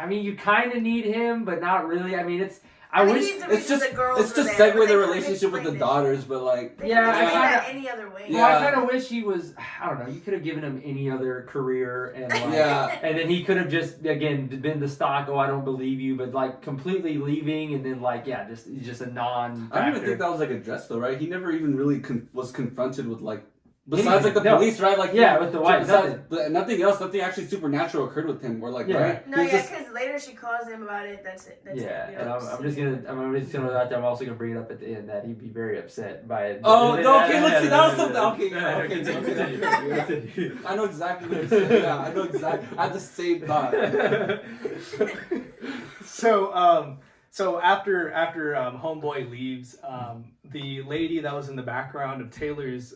mean, you kind of need him, but not really. I mean, I think wish. he's the It's reason just the girls it's were just there, segue but the they couldn't relationship with the explain it. daughters, but like They Yeah, couldn't explain I that kinda- any other way. Well, I Yeah. kind of wish he was. I don't know. You could have given him any other career, and like, yeah. and then he could have just been the stock. Oh, I don't believe you, but like completely leaving, and then like just a non. I don't even think that was like addressed though, right? He never even really was confronted with like besides like the police, right? Like with the wife. nothing else, nothing actually supernatural occurred with him. Or like right? No, He's yeah, just- because later she calls him about it. That's it. That's Yeah, it. and I'm just gonna out there. I'm also gonna bring it up at the end that he'd be very upset by it. Oh no! Okay, let's see. That was something. Okay, Continue. okay. I know exactly what you're saying. Yeah, I know exactly. I had the same thought. So after Homeboy leaves, the lady that was in the background of Taylor's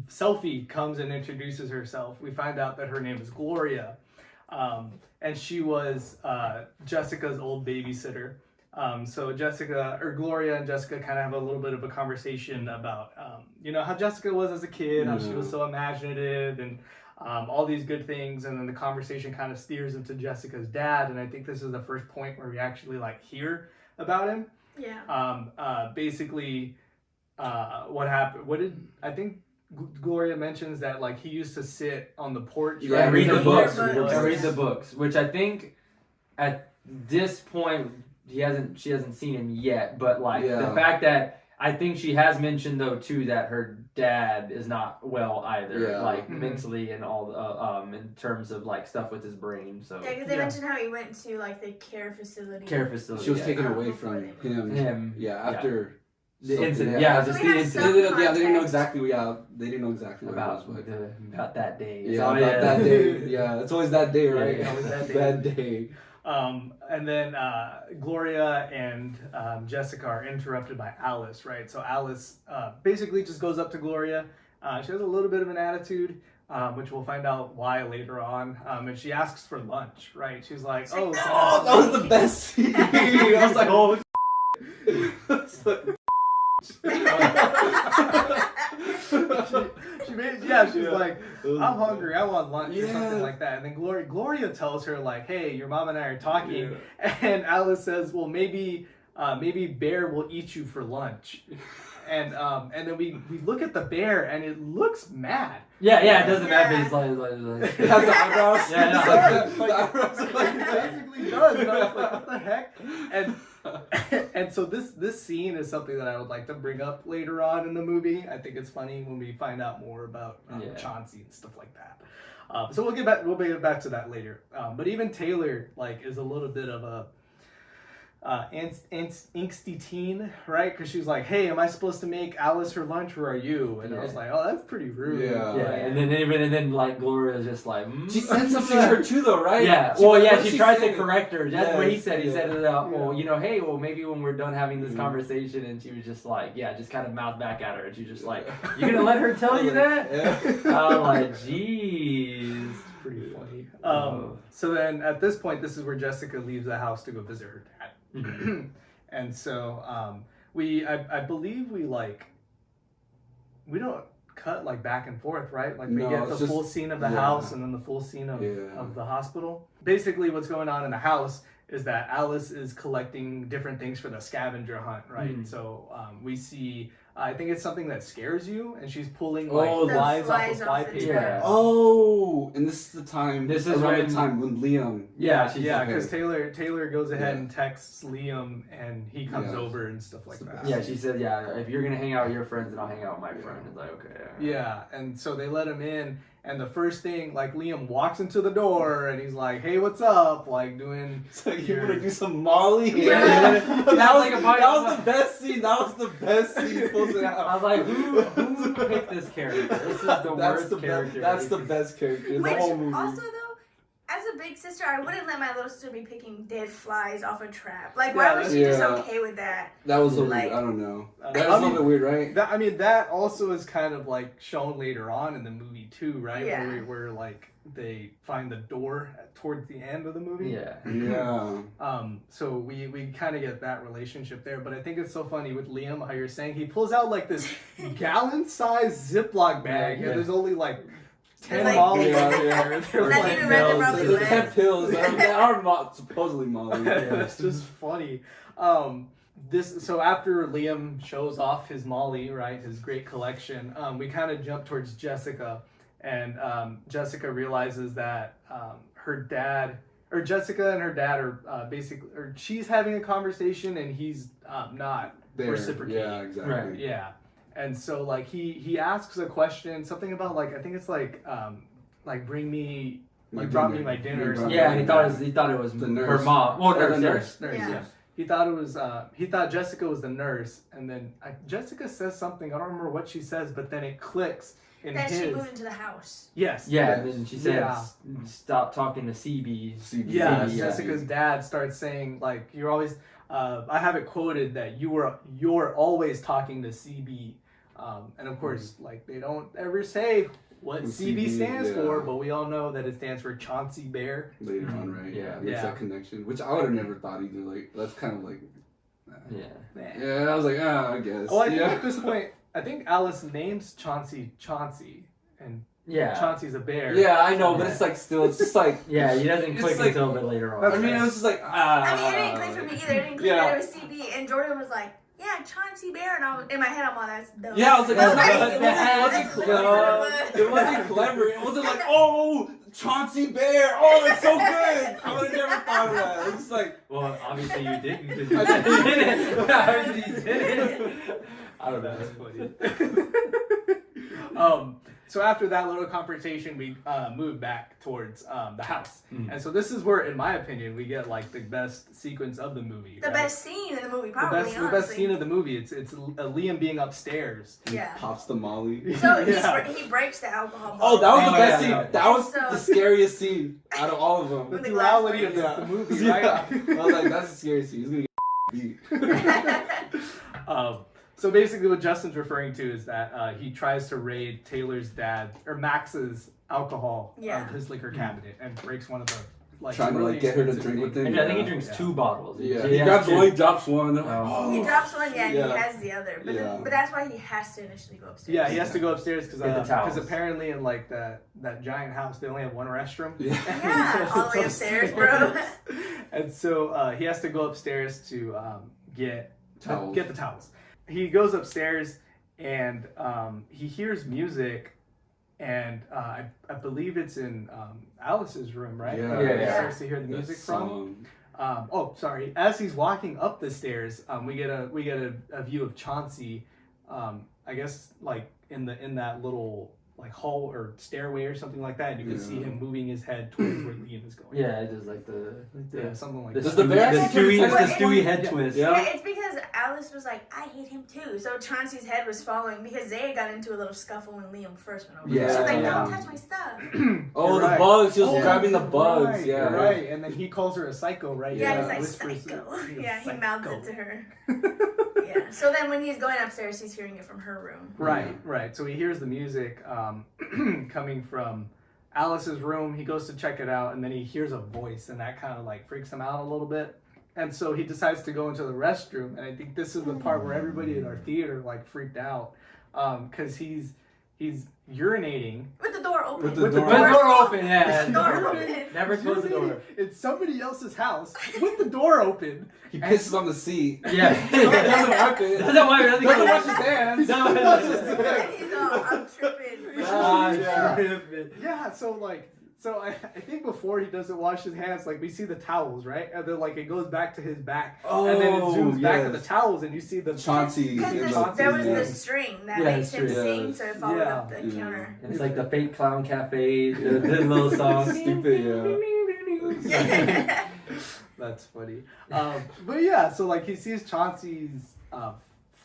selfie comes and introduces herself. We find out that her name is Gloria, and she was Jessica's old babysitter. So Gloria and Jessica kind of have a little bit of a conversation about how Jessica was as a kid, how she was so imaginative and all these good things, and then the conversation kind of steers into Jessica's dad, and I think this is the first point where we actually like hear about him. Yeah. Basically, what happened? What did I think? Gloria mentions that like he used to sit on the porch. Yeah, and read the books. Yeah. Read the books, which I think at this point she hasn't seen him yet, but like the fact that I think she has mentioned though too that her dad is not well either, like mentally and all in terms of like stuff with his brain. So Yeah, because they mentioned how he went to like the care facility. She was taken away from him. Yeah, after the incident. Yeah, So we have some they didn't know context. exactly. Yeah, they didn't know exactly what about it was. But about that day. yeah, about that day. Yeah, it's always that day, right? Yeah, always that day. That day. And then Gloria and Jessica are interrupted by Alice, right? So Alice basically just goes up to Gloria. She has a little bit of an attitude, which we'll find out why later on. And she asks for lunch, right? She's like, She's like, Oh, that was the best scene. I was like, oh. She's like, I'm hungry, I want lunch or something like that. And then Gloria tells her like, hey, your mom and I are talking. And Alice says, well, maybe Bear will eat you for lunch. and then we look at the bear and it looks mad. Yeah, it doesn't matter. Yeah. He's like It has the eyebrows. Yeah, no. It's like the eyebrows are like It that. basically does. And I was like, what the heck? And so this scene is something that I would like to bring up later on in the movie. I think it's funny when we find out more about Chauncey and stuff like that. So we'll get back to that later. But even Taylor is a little bit of a angsty teen, right? Because she's like, hey, am I supposed to make Alice her lunch or are you? And I was like, oh, that's pretty rude. Yeah. and then Gloria's just like, She said something to her too, though, right? Yeah. She tries to correct her. That's what he said. He said, well, maybe when we're done having this conversation, and she was just like, just kind of mouth back at her, and she's just like, you gonna let her tell you that? Yeah. I was like, jeez. Pretty funny. So then at this point, this is where Jessica leaves the house to go visit her dad. And so I believe we don't cut back and forth, right? We get the full scene of the house and then the full scene of the hospital. Basically what's going on in the house is that Alice is collecting different things for the scavenger hunt, right? So we see, I think it's something that scares you, and she's pulling flies off of fly paper. Yeah. Oh, and this is the time. This is around the time when Liam. Yeah, because Taylor goes ahead and texts Liam, and he comes over and stuff like that. Yeah, she said, if you're gonna hang out with your friends, then I'll hang out with my friend. It's like, okay. Yeah, and so they let him in, and the first thing, Liam walks into the door, and he's like, "Hey, what's up?" Doing. It's like, you want to do some Molly? Yeah. That was the best scene. That was the best scene. Closing out. I was like, who picked this character? This is the worst character. That's the best character in the whole movie. Also, though, as a big sister, I wouldn't let my little sister be picking dead flies off a trap. Why was she just okay with that? That was weird. I don't know. That was a little bit weird, right? That also is kind of shown later on in the movie too, right? Yeah. Where they find the door towards the end of the movie. Yeah. So we kind of get that relationship there, but I think it's so funny with Liam how you're saying he pulls out this gallon-sized Ziploc bag, and there's only 10 Molly out there. There's 10 pills that are supposedly Molly. It's just funny. So after Liam shows off his Molly, right, his great collection, we kind of jump towards Jessica, and Jessica realizes that Jessica and her dad are basically, or she's having a conversation and he's not reciprocating. Yeah, exactly. Right. Yeah. And so he asks a question, something about I think it's bring me, you brought me my dinner. Or something. Yeah, and he thought it was the nurse. her mom. Well, Or the nurse. Yeah. He thought Jessica was the nurse, and then Jessica says something. I don't remember what she says, but then it clicks in that his. She moved into the house. Yes. Yeah, and then she said, "Stop talking to CB." Yeah, Jessica's dad starts saying you're always. I have it quoted that you're always talking to CB, and of course they don't ever say what CB stands for, but we all know that it stands for Chauncey Bear. Later on, right? Yeah. There's that connection, which I would have never thought either. That's kind of Yeah. Yeah, I was like, I guess. Oh, I think at this point, Alice names Chauncey, and Chauncey's a bear. Yeah, I know, but it's still, it's just he doesn't click until a bit later on. I mean, it was just I mean, it didn't click for me either. It didn't click that it was CB, and Jordan was like, yeah, Chauncey Bear, and I was, in my head, I'm all, that's dumb. Yeah, I was like, it wasn't clever. It wasn't oh, Chauncey Bear. Oh, that's so good. I would have never thought of that. It's well, obviously you didn't. Because you didn't. Obviously you didn't. I don't know. That's funny. So after that little confrontation, we move back towards the house. And so this is where, in my opinion, we get the best sequence of the movie. The best scene in the movie, probably, the best scene of the movie. It's Liam being upstairs. Yeah. Pops the Molly. So he breaks the alcohol bottle. Oh, that was the best scene. Yeah. That was the scariest scene out of all of them. The duality of the movie, right? I was like, that's the scariest scene. He's gonna get beat. So basically what Justin's referring to is that he tries to raid Taylor's dad, or Max's alcohol out of his liquor cabinet and breaks one of the trying to get her to drink with him. And I think he drinks 2 bottles. Yeah, he grabs one, he drops one. He drops one, and he has the other. But that's why he has to initially go upstairs. Yeah, he has to go upstairs because apparently in that giant house they only have one restroom. Yeah, all the way upstairs, bro. And so he has to go upstairs to get the towels. he goes upstairs and he hears music, and I believe it's in Alice's room, right? Yeah. He Yeah. starts to hear the music from. Sorry. As he's walking up the stairs, we get a view of Chauncey. I guess like in that little like hall or stairway or something like that, and you can see him moving his head towards where Liam is going. Yeah, it is like Something like the that. Stewie head twist. Yeah, it's because Alice was like, I hate him too. So Chauncey's head was following because they had got into a little scuffle when Liam first went over. Yeah. She's like, Yeah. don't touch my stuff. Oh, Right. the bugs. He was grabbing the Right, bugs. Yeah. Right. And then he calls her a psycho, right? Yeah, he's Whispers like, psycho. it. Yeah, he mouths it to Psycho. her. Yeah. So then when he's going upstairs, he's hearing it from her room. Right. So he hears the music coming from Alice's room. He goes to check it out, and then he hears a voice, and that kind of like freaks him out a little bit. And so he decides to go into the restroom, and I think this is the part where everybody in our theater like freaked out, because he's urinating With the door open. With the With the door door open, yeah. With the door open. Never close the door. urinating in somebody else's house with the door open. He pisses on the seat. Yeah. Doesn't wipe it. Doesn't wipe it. Doesn't wash his hands. No. And he's all, I'm tripping. Yeah, so I think before he doesn't wash his hands, like we see the towels, right? And then like it goes back to his back, and then it zooms back to the towels, and you see the Chauncey. Because there was the string that makes him sing, so it followed up the counter. And it's like the fake clown cafe, the little song. Stupid, yeah. That's funny. But yeah, so like he sees Chauncey's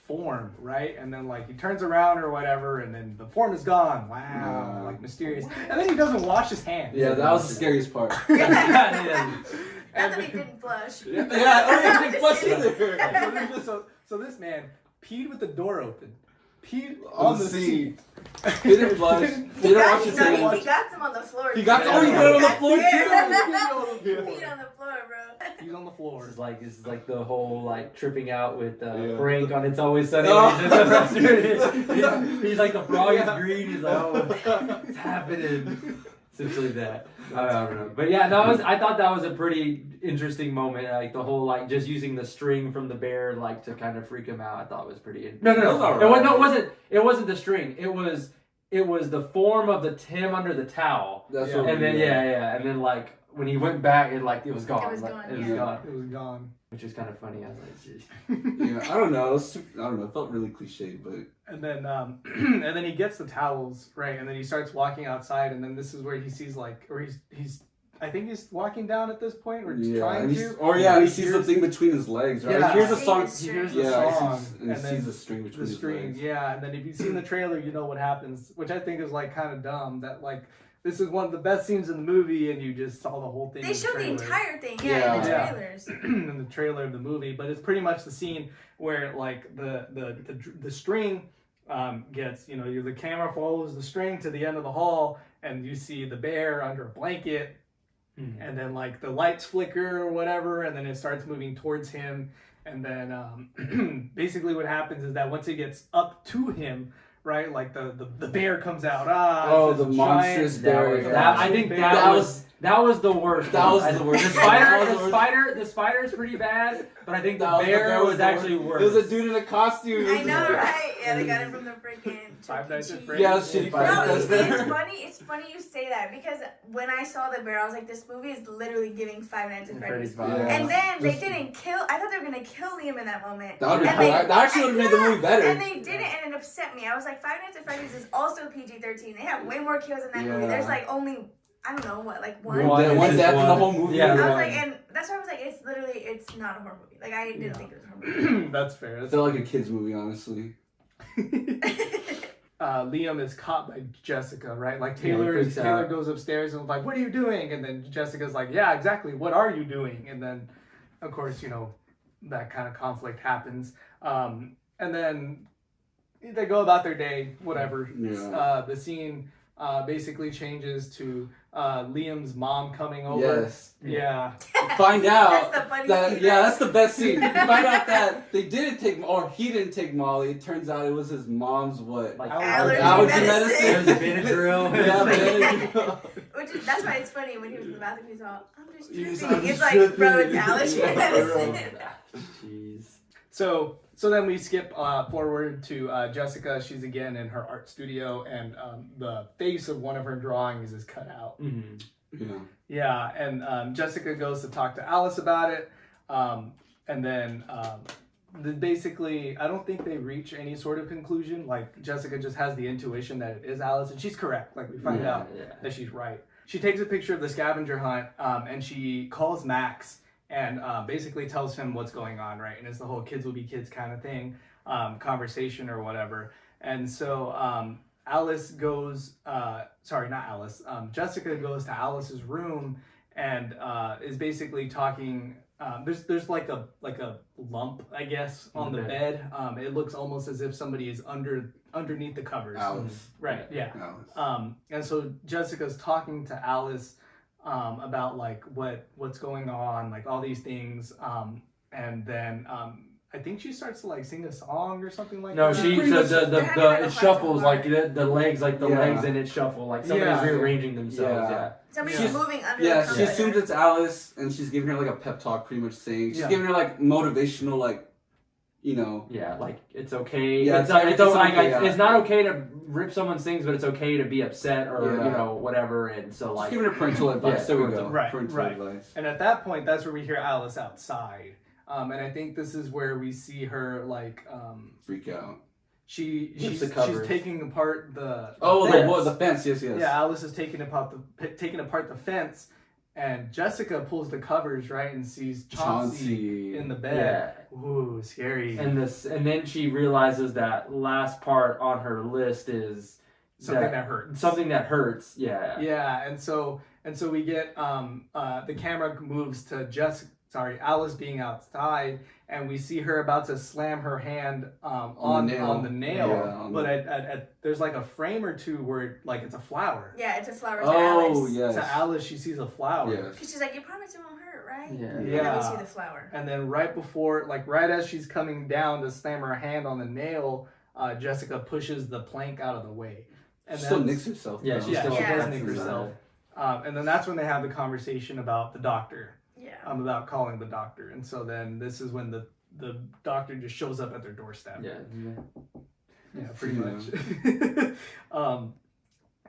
form, right? And then like he turns around or whatever, and then the form is gone. Wow, Yeah. like mysterious. And then he doesn't wash his hands. Yeah, that was the scariest part. Yeah. Not that he didn't flush. Yeah, I didn't flush either. So this man peed with the door open. Peed on the seat. He didn't flush. He didn't wash his hands. He got some on the floor. He got some on the floor too. He peed on the floor, bro. He's on the floor. This is like the whole like tripping out with Yeah. Frank on It's Always Sunny. Oh. When he's in the restaurant. He's like the frog is green. He's like, oh, it's happening. Essentially that. I don't know, but yeah, I thought that was a pretty interesting moment. Like the whole like just using the string from the bear like to kind of freak him out. I thought was pretty. No. It wasn't the string. It was the form of the Tim under the towel. That's Yeah. what And then and then like when he went back, it was gone. It was Like, gone, It was yeah. gone, It was gone. which is kind of funny. I was like, geez. Yeah, I don't know. It felt really cliche, but And then and then he gets the towels, right? And then he starts walking outside, and then this is where he sees like, or he's I think he's walking down at this point, or he's trying and to. he sees the thing between his legs, right? Yeah. He hears the song. He hears the Yeah, song, and and then sees the string between the his string, legs. yeah. And then if you've seen the trailer, you know what happens, which I think is like kind of dumb. That like this is one of the best scenes in the movie, and you just saw the whole thing. They in showed the trailer. entire thing, in the Yeah. trailers. In the trailer of the movie, but it's pretty much the scene where like the string gets, the camera follows the string to the end of the hall, and you see the bear under a blanket, and then like the lights flicker or whatever, and then it starts moving towards him, and then basically what happens is that once it gets up to him, right, like the bear comes out. Oh, it's the this monstrous giant bear. I think bear. that was the worst. That was the worst. The spider is pretty bad, but I think the bear was actually worse. It was a dude in a costume. I know, right? Yeah, they got it from the freaking Five Nights at Chuck E. Freddy's. Yeah, shitty No, Five you Nights see, at Freddy's. it's funny you say that, because when I saw the bear, I was like, this movie is literally giving Five Nights at Freddy's. Yeah. And then they Just- didn't kill. I thought they were gonna kill Liam in that moment. That would have And been they- cool. That actually would have made the movie better. And they didn't, and it upset me. I was like, Five Nights at Freddy's is also PG-13. They have way more kills in that movie. There's like only, I don't know what, like one. One Just death in the one. whole movie. Yeah. I was one. like, and that's why I was like, it's not a horror movie. Like I didn't think it was a horror movie. That's fair. It That's felt like a kid's movie, honestly. Liam is caught by Jessica, right? Like Yeah, he Taylor freaks out. goes upstairs and is like, "What are you doing?" And then Jessica's like, "Yeah, exactly. What are you doing?" And then, of course, that kind of conflict happens. And then they go about their day, whatever. Yeah. The scene basically changes to Liam's mom coming over. Yes. Yeah. Find out That's the funny that scene. that's the best scene. You find out that they didn't take, or he didn't take Molly. It turns out it was his mom's what? Like Allergy medicine. Benadryl. Yeah, Benadryl. That's why it's funny when he was in the bathroom. He's all, I'm just He's tripping. like, It's "I'm like, bro, it's tripping." allergy Yeah, medicine. Jeez. So then we skip forward to Jessica. She's again in her art studio, and the face of one of her drawings is cut out. Yeah. Yeah, and Jessica goes to talk to Alice about it, and then basically, I don't think they reach any sort of conclusion. Like, Jessica just has the intuition that it is Alice, and she's correct. Like, we find out that she's right. She takes a picture of the scavenger hunt, and she calls Max and basically tells him what's going on, right? And it's the whole kids will be kids kind of thing, conversation or whatever. And so Alice goes, sorry, not Alice. Jessica goes to Alice's room and is basically talking. There's like a lump, I guess, on the bed. It looks almost as if somebody is underneath the covers. Alice. Right. Yeah. Alice. And so Jessica's talking to Alice about like what's going on, like all these things. And then I think she starts to like sing a song or something like that. No, it shuffles like the legs, legs in it shuffle like somebody's rearranging themselves. Yeah. Somebody's moving under. Yeah, she assumes it's Alice, and she's giving her like a pep talk, pretty much saying she's giving her like motivational, like, you know. Yeah, like it's okay. Yeah, it's not okay to rip someone's things, but it's okay to be upset or you know whatever. And so like she's giving her parental advice. There we go. Right. Parental advice. And at that point, that's where we hear Alice outside. And I think this is where we see her like freak out. She's taking apart the fence. Yes. Yeah, Alice is taking apart the fence, and Jessica pulls the covers, right, and sees Chauncey in the bed. Yeah. Ooh, scary. And then she realizes that last part on her list is something that hurts. Something that hurts. Yeah. Yeah, and so we get the camera moves to Alice being outside, and we see her about to slam her hand on the nail. But there's like a frame or two where like it's a flower. Yeah, it's a flower to Alice. Yes. To Alice, she sees a flower. Yes. Because she's like, you promised it won't hurt, right? Yeah. And then we see the flower. And then right as she's coming down to slam her hand on the nail, Jessica pushes the plank out of the way. And she still nicks herself. Yeah, she does nick herself. And then that's when they have the conversation about the doctor. Yeah. About calling the doctor. And so then this is when the doctor just shows up at their doorstep. Yeah, pretty much.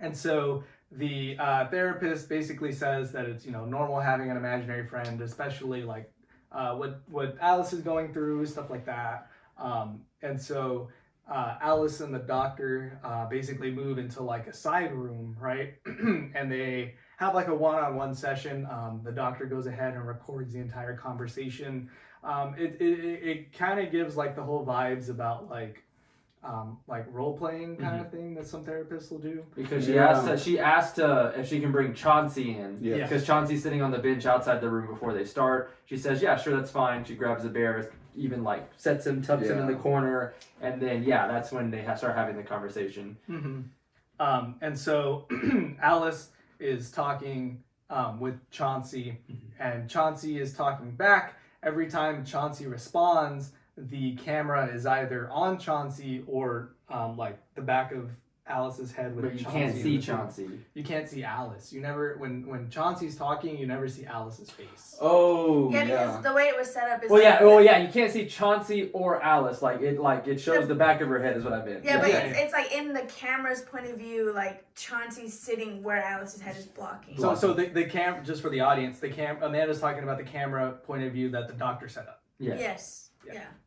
And so the therapist basically says that it's, you know, normal having an imaginary friend, especially like what Alice is going through, stuff like that. And so Alice and the doctor basically move into like a side room, right? And they have like a one-on-one session. The doctor goes ahead and records the entire conversation. It kind of gives like the whole vibes about like role-playing kind of thing that some therapists will do. Because she asked if she can bring Chauncey in. Yeah. Because Chauncey's sitting on the bench outside the room before they start. She says, yeah, sure, that's fine. She grabs the bear, even like tucks him in the corner, and then that's when they start having the conversation. And so Alice is talking with Chauncey, and Chauncey is talking back. Every time Chauncey responds, the camera is either on Chauncey or like the back of Alice's head with Chauncey. But you can't see Chauncey. You can't see Alice. You never when Chauncey's talking, you never see Alice's face. Oh, yeah. Because the way it was set up is. You can't see Chauncey or Alice. Like it shows the back of her head is what I meant. Yeah, but it's like in the camera's point of view, like Chauncey's sitting where Alice's head is blocking. So the camera, just for the audience, Amanda's talking about the camera point of view that the doctor set up. Yeah. Yes.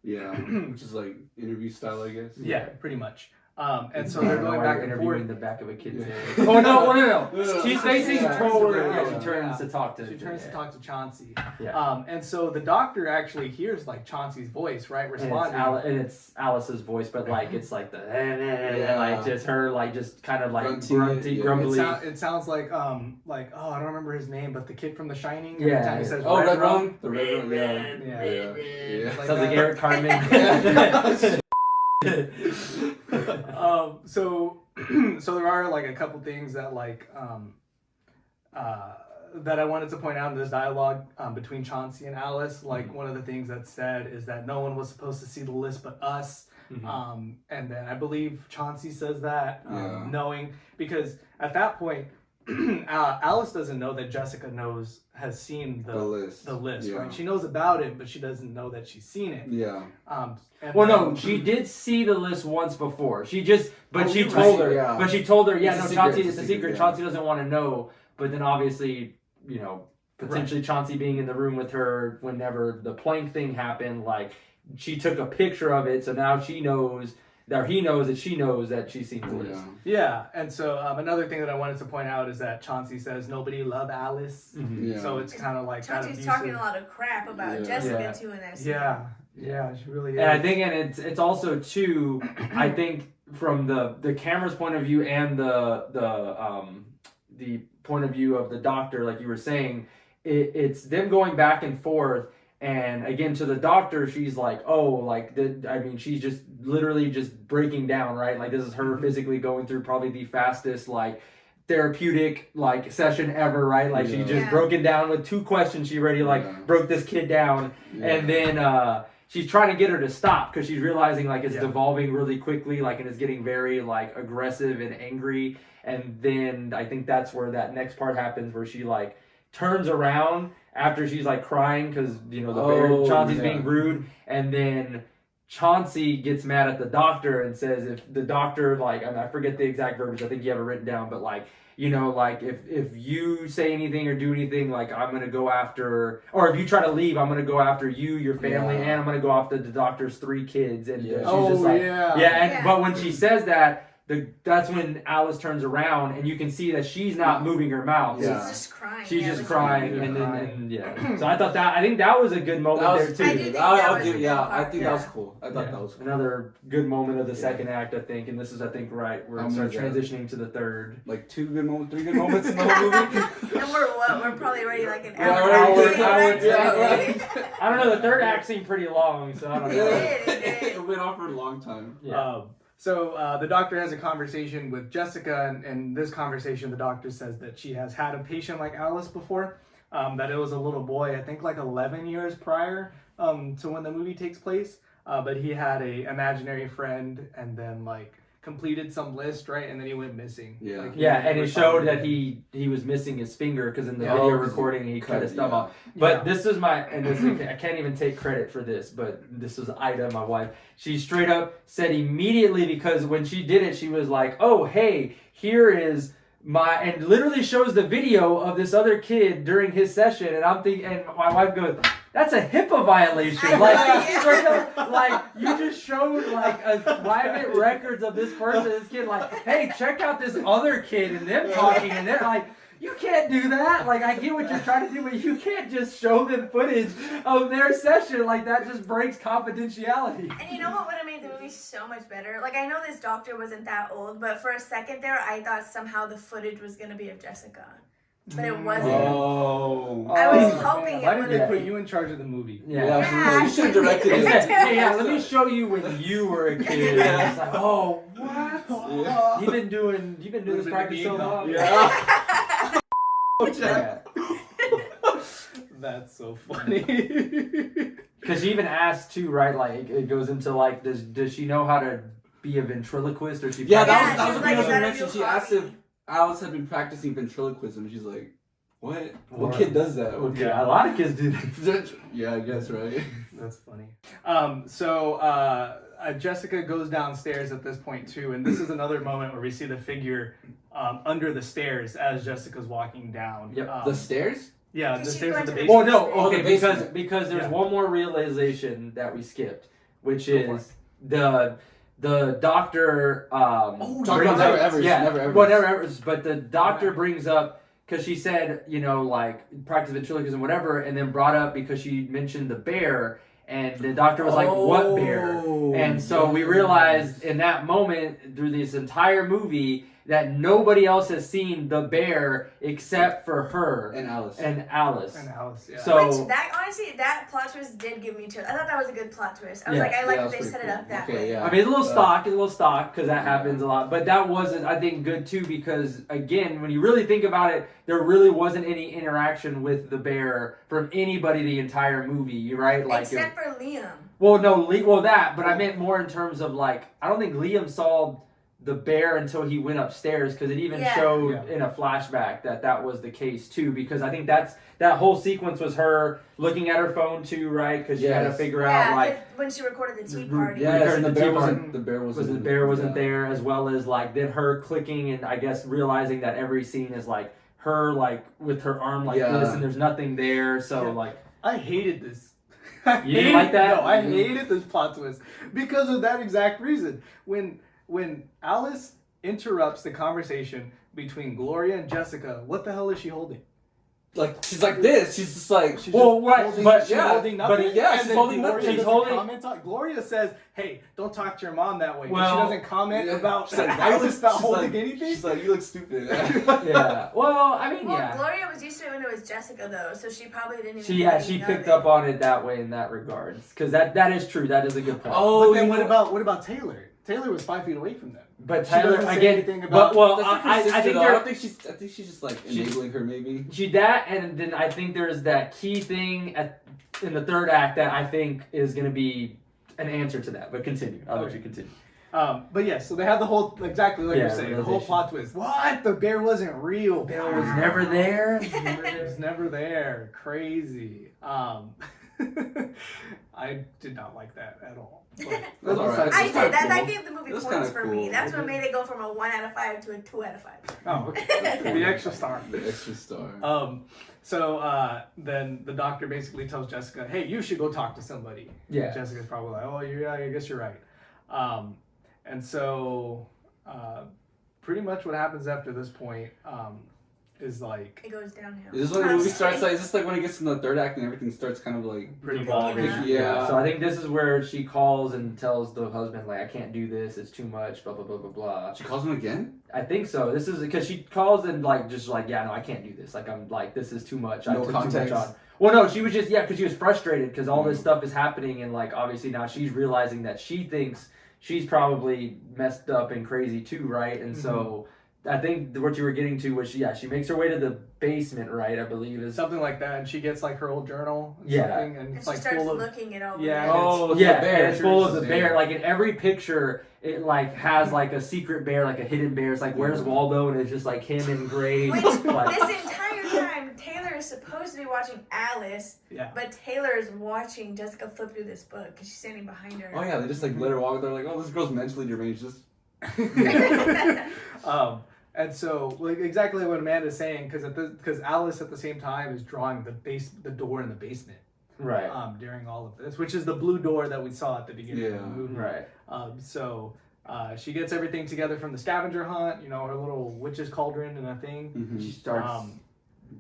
Yeah, which is like interview style, I guess. Yeah, pretty much. And so they're going back and forth in the back of a kid's head. Oh no! She's facing forward. Yeah, she turns to talk to Chauncey. Yeah. And so the doctor actually hears like Chauncey's voice, right, responding. And it's Alice's voice, but like it's like the like just her like just kind of like grumbly. It sounds like I don't remember his name, but the kid from The Shining. Yeah. Every time he says Red Rum. The Red Rum. Yeah. Like sounds like Eric Cartman. So there are like a couple things that that I wanted to point out in this dialogue between Chauncey and Alice. Like one of the things that's said is that no one was supposed to see the list but us. And then I believe Chauncey says that knowing, because at that point Alice doesn't know that Jessica has seen the list, yeah. right? She knows about it, but she doesn't know that she's seen it. Yeah. Well, no, she did see the list once before. She told her. Yeah. But she told her, It's a secret, Chauncey, it's it's a a secret. secret, Chauncey doesn't want to know. But then obviously, potentially Chauncey being in the room with her whenever the plank thing happened, like, she took a picture of it, so now she knows, or he knows that she knows that she's seen the list. Yeah, and so another thing that I wanted to point out is that Chauncey says nobody love Alice. Mm-hmm. Yeah. So it's kind of like Chauncey's talking a lot of crap about Jessica too in that scene. Yeah, she really is. And I think, it's also too, I think from the camera's point of view and the point of view of the doctor, like you were saying, it's them going back and forth. And again, to the doctor, she's like, she's just literally just breaking down, right? Like, this is her physically going through probably the fastest, like, therapeutic, like, session ever, right? Like, she just broken down with 2 questions. She already, broke this kid down. Yeah. And then she's trying to get her to stop because she's realizing, like, it's devolving really quickly, like, and it's getting very, like, aggressive and angry. And then I think that's where that next part happens where she, like, turns around after she's like crying because Chauncey's being rude, and then Chauncey gets mad at the doctor and says if the doctor, like, I forget the exact verbiage, I think you have it written down, but like, like if you say anything or do anything, like, I'm gonna go after, or if you try to leave, I'm gonna go after you, your family, and I'm gonna go after the doctor's 3 kids. And she's just like, but when she says that, that's when Alice turns around and you can see that she's not moving her mouth. She's just crying. She's just crying, So I think that was a good moment there too. I think that was cool. I thought that was cool. Another good moment of the second act, I think, and this is, I think, right where it starts transitioning to the third. Like 3 good moments in the whole movie. And we're probably already like an hour. I don't know. The third act seemed pretty long, so I don't know. It went on for a long time. Yeah. So the doctor has a conversation with Jessica, and in this conversation, the doctor says that she has had a patient like Alice before, that it was a little boy, I think like 11 years prior to when the movie takes place, but he had a imaginary friend and then like completed some list, right, and then he went missing. Yeah, like, and it showed that he was missing his finger because in the video recording he cut his thumb off. But this is I can't even take credit for this, but this was Ida, my wife. She straight up said immediately, because when she did it, she was like, "Oh, hey, here is and literally shows the video of this other kid during his session," and I'm thinking, and my wife goes, "That's a HIPAA violation." Straight up, like, you just showed like a private records of this person, this kid, like, hey, check out this other kid and them talking, and they're like, you can't do that. Like, I get what you're trying to do, but you can't just show them footage of their session. Like, that just breaks confidentiality. And you know what would have made the movie so much better? Like, I know this doctor wasn't that old, but for a second there, I thought somehow the footage was going to be of Jessica. But it wasn't. Oh. I was hoping Why did they put you in charge of the movie? Yeah, you should have directed it. Let me show you when you were a kid. It's like, oh, what? Yeah. You've been doing this practice so long. Yeah. That's so funny. Because she even asked too, right? Like, it goes into like, does she know how to be a ventriloquist, or she? That was the thing I was gonna mention. She asked if Alice had been practicing ventriloquism, and she's like, "What? What kid does that?" Okay, a lot of kids do that. Yeah, I guess, right? That's funny. Jessica goes downstairs at this point too, and this is another moment where we see the figure under the stairs as Jessica's walking down. Yep. The stairs? Yeah, the stairs of the basement. Well, no, okay, the because there's one more realization that we skipped, which is the doctor Never ever. But the doctor brings up, because she said, like, practice ventriloquism, whatever, and then brought up because she mentioned the bear, and the doctor was like, what bear? And so we realized in that moment, through this entire movie, that nobody else has seen the bear except for her and Alice. Yeah. So which that plot twist did give me chills. I thought that was a good plot twist. I was like, I like that they set it up that way. Yeah. I mean, it's a little stock because that happens a lot. But that wasn't, I think, good too, because again, when you really think about it, there really wasn't any interaction with the bear from anybody the entire movie, right? Like, except for Liam. Well, no, but I meant more in terms of, like, I don't think Liam saw the bear until he went upstairs, because it even showed in a flashback that was the case too, because I think that whole sequence was her looking at her phone too, right? Because she had to figure out like when she recorded the tea party. Yes, and the bear wasn't there, as well as like then her clicking and I guess realizing that every scene is like her like with her arm like this and there's nothing there, so like I hated this. You didn't like that? No, I hated this plot twist because of that exact reason. When Alice interrupts the conversation between Gloria and Jessica, what the hell is she holding? Like she's like this. She's just like she's holding nothing. She's holding nothing. Gloria says, "Hey, don't talk to your mom that way." Well, she doesn't comment about like, Alice not holding anything. She's like, "You look stupid." Yeah. Well, I mean, Gloria was used to it when it was Jessica though, so she probably didn't even. She picked up on it that way in that regards, because that is true. That is a good point. Oh, but then what about Taylor? Taylor was 5 feet away from them. But Taylor again, I think she's just like enabling her maybe. And then I think there's that key thing in the third act that I think is going to be an answer to that. But continue. I'll let you continue. But yeah, so they have the whole exactly like you're saying, the whole plot twist. What? The bear wasn't real. Bear was never there. It was never there. Crazy. I did not like that at all. That's all right. I did. I gave the movie points for me. That's what made it go from a 1 out of 5 to a 2 out of 5. Oh, okay. The extra star. The extra star. So then the doctor basically tells Jessica, "Hey, you should go talk to somebody." Yeah. Jessica's probably like, "Oh, yeah, I guess you're right." And so pretty much what happens after this point is like it goes downhill. Is this when the movie starts? Like, is this like when it gets in the third act and everything starts kind of like pretty evolving? Yeah. So I think this is where she calls and tells the husband like, "I can't do this. It's too much." Blah blah blah blah blah. She calls him again? I think so. This is because she calls and like just like, "Yeah, no, I can't do this. Like I'm like this is too much. I took too much on." Well, no, she was just because she was frustrated because all this stuff is happening and like obviously now she's realizing that she thinks she's probably messed up and crazy too, right? And so I think what you were getting to was she makes her way to the basement, right? I believe is something like that, and she gets like her old journal, and something, and it's she like starts full of looking at all. It's full of the bear. Like in every picture, it like has like a secret bear, like a hidden bear. It's like where's Waldo, and it's just like him engraved. Which like, this entire time, Taylor is supposed to be watching Alice, but Taylor is watching Jessica flip through this book because she's standing behind her. Oh yeah, they just like let her walk. They're like, "Oh, this girl's mentally deranged." And so, like exactly what Amanda's saying, because Alice at the same time is drawing the door in the basement, right? During all of this, which is the blue door that we saw at the beginning of the movie, right? So she gets everything together from the scavenger hunt, her little witch's cauldron and a thing. Mm-hmm. She starts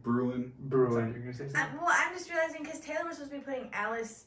brewing. You're gonna say something? I'm just realizing because Taylor was supposed to be putting Alice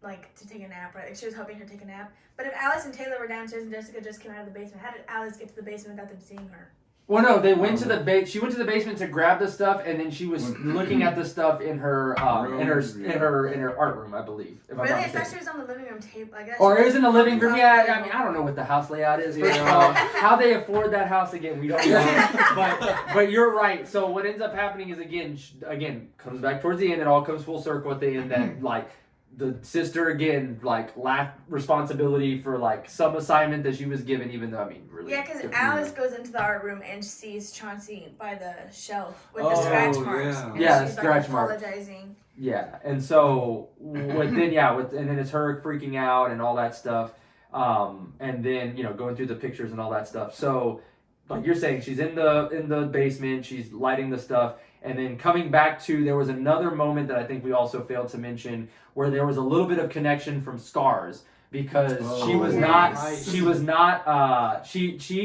like to take a nap, right? Like she was helping her take a nap. But if Alice and Taylor were downstairs and Jessica just came out of the basement, how did Alice get to the basement without them seeing her? Well, no, they went to the she went to the basement to grab the stuff, and then she was looking at the stuff in her in her art room, I believe. Really, I thought she was on the living room table. Or is in the living room? Yeah, I mean, I don't know what the house layout is. How they afford that house again, we don't know. But you're right. So what ends up happening is again comes back towards the end. It all comes full circle at the end. That like. The sister again lacked responsibility for like some assignment that she was given, even though really. Yeah, because Alice goes into the art room and sees Chauncey by the shelf with the scratch marks. Yeah, and she's scratch marks. Apologizing. Yeah, and so and then it's her freaking out and all that stuff, and then going through the pictures and all that stuff. So, like you're saying, she's in the basement, she's lighting the stuff. And then coming back to, there was another moment that I think we also failed to mention where there was a little bit of connection from Scars because she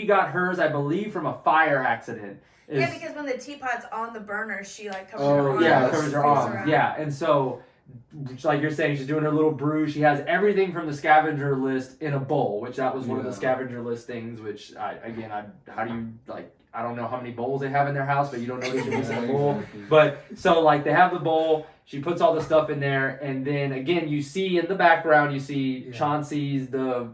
got hers, I believe, from a fire accident. Because when the teapot's on the burner, she like covers her arm. Yeah, covers her arm. Yeah, and so like you're saying, she's doing her little brew. She has everything from the scavenger list in a bowl, which that was one of the scavenger list things, which how do you like, I don't know how many bowls they have in their house, but you don't know that you're missing a bowl. But so like they have the bowl, she puts all the stuff in there, and then again you see in the background Chauncey's the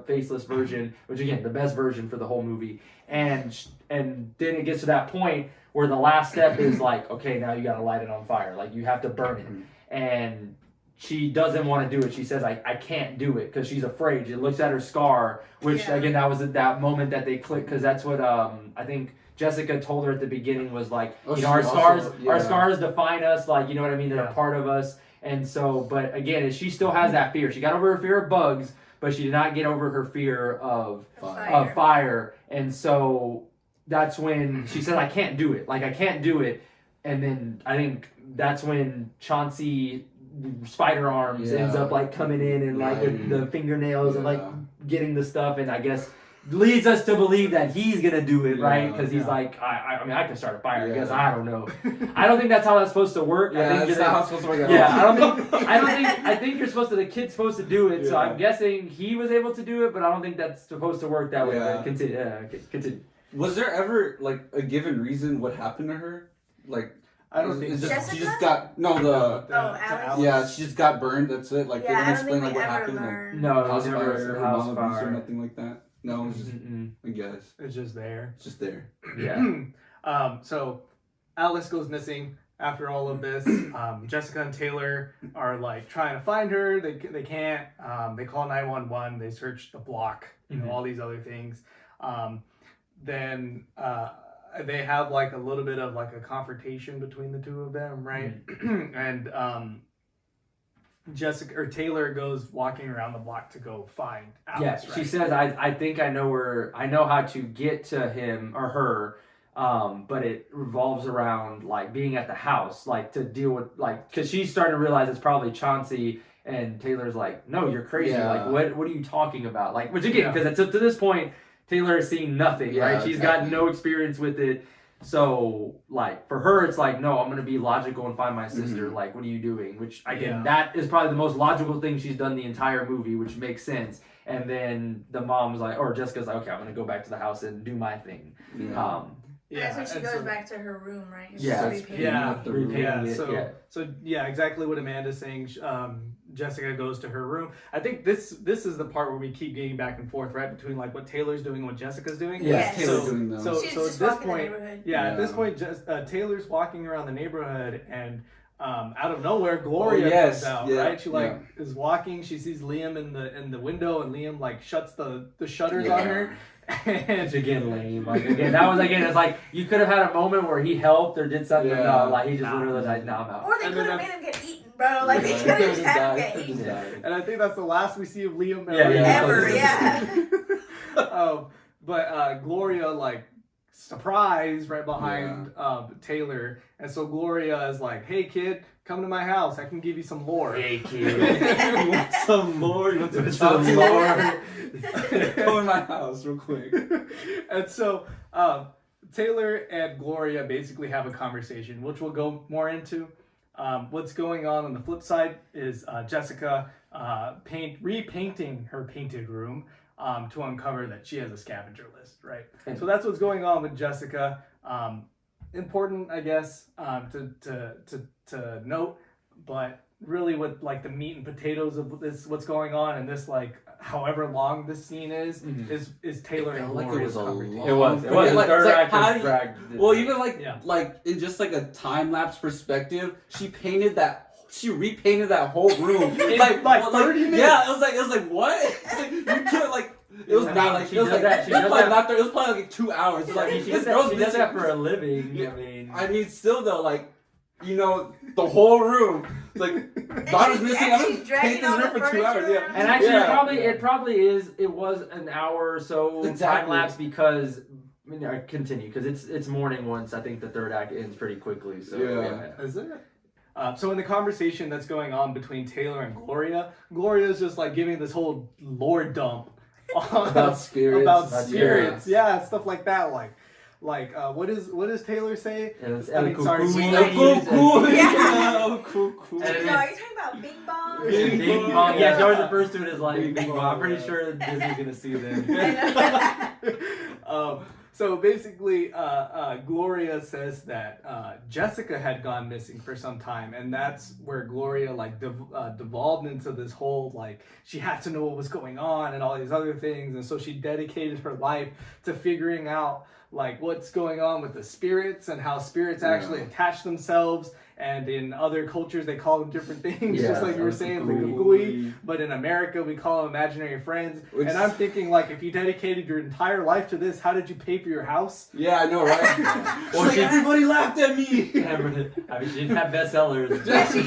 faceless version, which again the best version for the whole movie, and then it gets to that point where the last step is like, okay, now you got to light it on fire, like you have to burn it, and she doesn't want to do it. She says, I can't do it because she's afraid. She looks at her scar, which again, that was at that moment that they clicked, because that's what I think Jessica told her at the beginning was like, our scars define us, like, you know what I mean? They're a part of us. And so, but again, she still has that fear. She got over her fear of bugs, but she did not get over her fear of fire. And so that's when she said, I can't do it. Like, I can't do it. And then I think that's when Chauncey Spider Arms ends up like coming in and like with the fingernails and like getting the stuff, and I guess leads us to believe that he's gonna do it, right? Because he's like, I mean, I can start a fire. I guess I don't know. I don't think that's how that's supposed to work. Yeah, that's not how it's supposed to work. I think you're supposed to. The kid's supposed to do it. So I'm guessing he was able to do it, but I don't think that's supposed to work that way. But continue. Was there ever like a given reason what happened to her? Like, I don't think Jessica? She just got Alice. Yeah, she just got burned. That's it. Like, they didn't explain like what happened. Learned. No, it House was fires, never her house mom abuse or fire. nothing like that. No, it was just, I guess it's just there. it's just there. Yeah. So Alice goes missing after all of this. Jessica and Taylor are like trying to find her. They can't. They call 911. They search the block. You know, all these other things. Then they have like a little bit of like a confrontation between the two of them, right? And Taylor goes walking around the block to go find Alice. Yeah, right? she says, I think I know how to get to him or her, but it revolves around like being at the house, like to deal with like, because she's starting to realize it's probably Chauncey, and Taylor's like, no, you're crazy. Like, what are you talking about? Like, which again, because to this point, Taylor has seen nothing, right? She's got no experience with it. So, like, for her, it's like, no, I'm going to be logical and find my sister. Like, what are you doing? Which, again, that is probably the most logical thing she's done the entire movie, which makes sense. And then the mom's like, or Jessica's like, okay, I'm going to go back to the house and do my thing. That's when she goes back to her room, right? So exactly what Amanda's saying. Jessica goes to her room. I think this is the part where we keep getting back and forth, right, between like what Taylor's doing and what Jessica's doing. Taylor's doing them. So she's at just this walking point, the neighborhood. at this point, Taylor's walking around the neighborhood, and out of nowhere, Gloria comes out. Right, she is walking. She sees Liam in the window, and Liam like shuts the shutters on her. And again, lame. Like again, that was it's like you could have had a moment where he helped or did something. No, like he just literally like, no, I'm out. Or they could have made him get eaten, bro. Like they could have just had him get eaten. And I think that's the last we see of Liam ever. But Gloria like surprise right behind Taylor, and so Gloria is like, "Hey kid, come to my house. I can give you some lore." Hey kid, you want some more? You want some lore? Come in my house real quick. And so Taylor and Gloria basically have a conversation, which we'll go more into. What's going on the flip side is Jessica repainting her painted room to uncover that she has a scavenger list, right? So that's what's going on with Jessica. Important, I guess, to note, but really with like the meat and potatoes of this, what's going on, and this like however long this scene is Taylor and Gloria's conversation. It was. The third act dragged. Well, even like in just like a time lapse perspective, she repainted that whole room. like 30 minutes. Yeah, it was like what? You can't like. It was not like it was probably like 2 hours. It's like she does that for a living. I mean, still though, like, you know, the whole room. Like, daughter's missing. I'm gonna paint this room for 2 hours. Yeah, and actually, it was an hour or so time lapse because. I continue because it's morning once. I think the third act ends pretty quickly. So Is it? So in the conversation that's going on between Taylor and Gloria is just like giving this whole lore dump about spirits. Yeah, stuff like that. Like what does Taylor say? Cool. No, are you talking about Bing Bong? Bing Bong. Yeah, she always refers to it as like Bing Bong. I'm pretty sure Disney's gonna see them. So basically, Gloria says that Jessica had gone missing for some time, and that's where Gloria like devolved into this whole like she had to know what was going on and all these other things, and so she dedicated her life to figuring out like what's going on with the spirits and how spirits actually attach themselves and in other cultures they call them different things, Yeah, just like you were saying, the kukui. kukui. But in America, we call them imaginary friends. Which- and I'm thinking, like, if you dedicated your entire life to this, how did you pay for your house? Yeah, I know, right? Well, Well, she- everybody laughed at me. I mean, she didn't have bestsellers. Yeah, she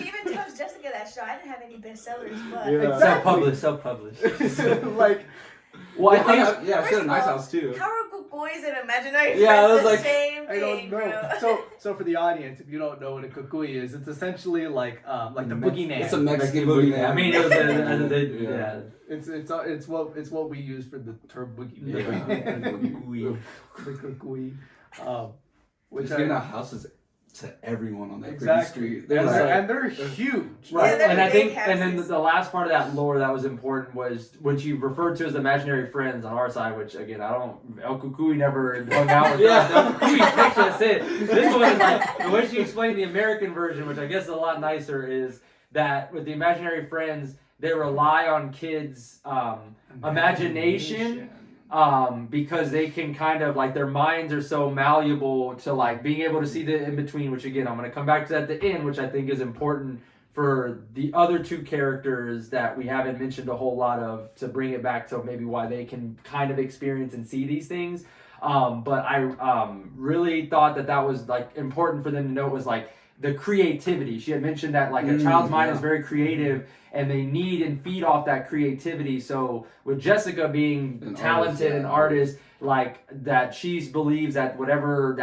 She even tells Jessica that show. I didn't have any bestsellers, but Yeah. Exactly. Self-published. Like, Well, I think Yeah, she had a nice house too. how are kukuis and imaginary Yeah, I friends was the like, same I don't thing, know. bro? So for the audience, if you don't know what a kukui is, it's essentially like the Mex- boogeyman. It's a Mexican boogeyman. I mean, it was yeah. It's what we use for the term boogeyman. Yeah. The kukui. Which Just giving out houses to everyone on that pretty exactly, street. They're and, like, they're huge. Right, Yeah, they're and I big think, and then houses. the last part of that lore that was important was when she referred to as imaginary friends on our side, which again, El Kukui never hung out with us. El Kukui picture us in. This one is like, the way she explained the American version, which I guess is a lot nicer, is that with the imaginary friends, they rely on kids' imagination. Because they can kind of like their minds are so malleable to like being able to see the in between, which again I'm going to come back to at the end, which I think is important for the other two characters that we haven't mentioned a whole lot of, to bring it back to maybe why they can kind of experience and see these things. But I really thought that was like important for them to know was like the creativity. She had mentioned that like a child's mind is very creative and they need and feed off that creativity. So with Jessica being An talented artist, yeah. and artist, like that she believes that whatever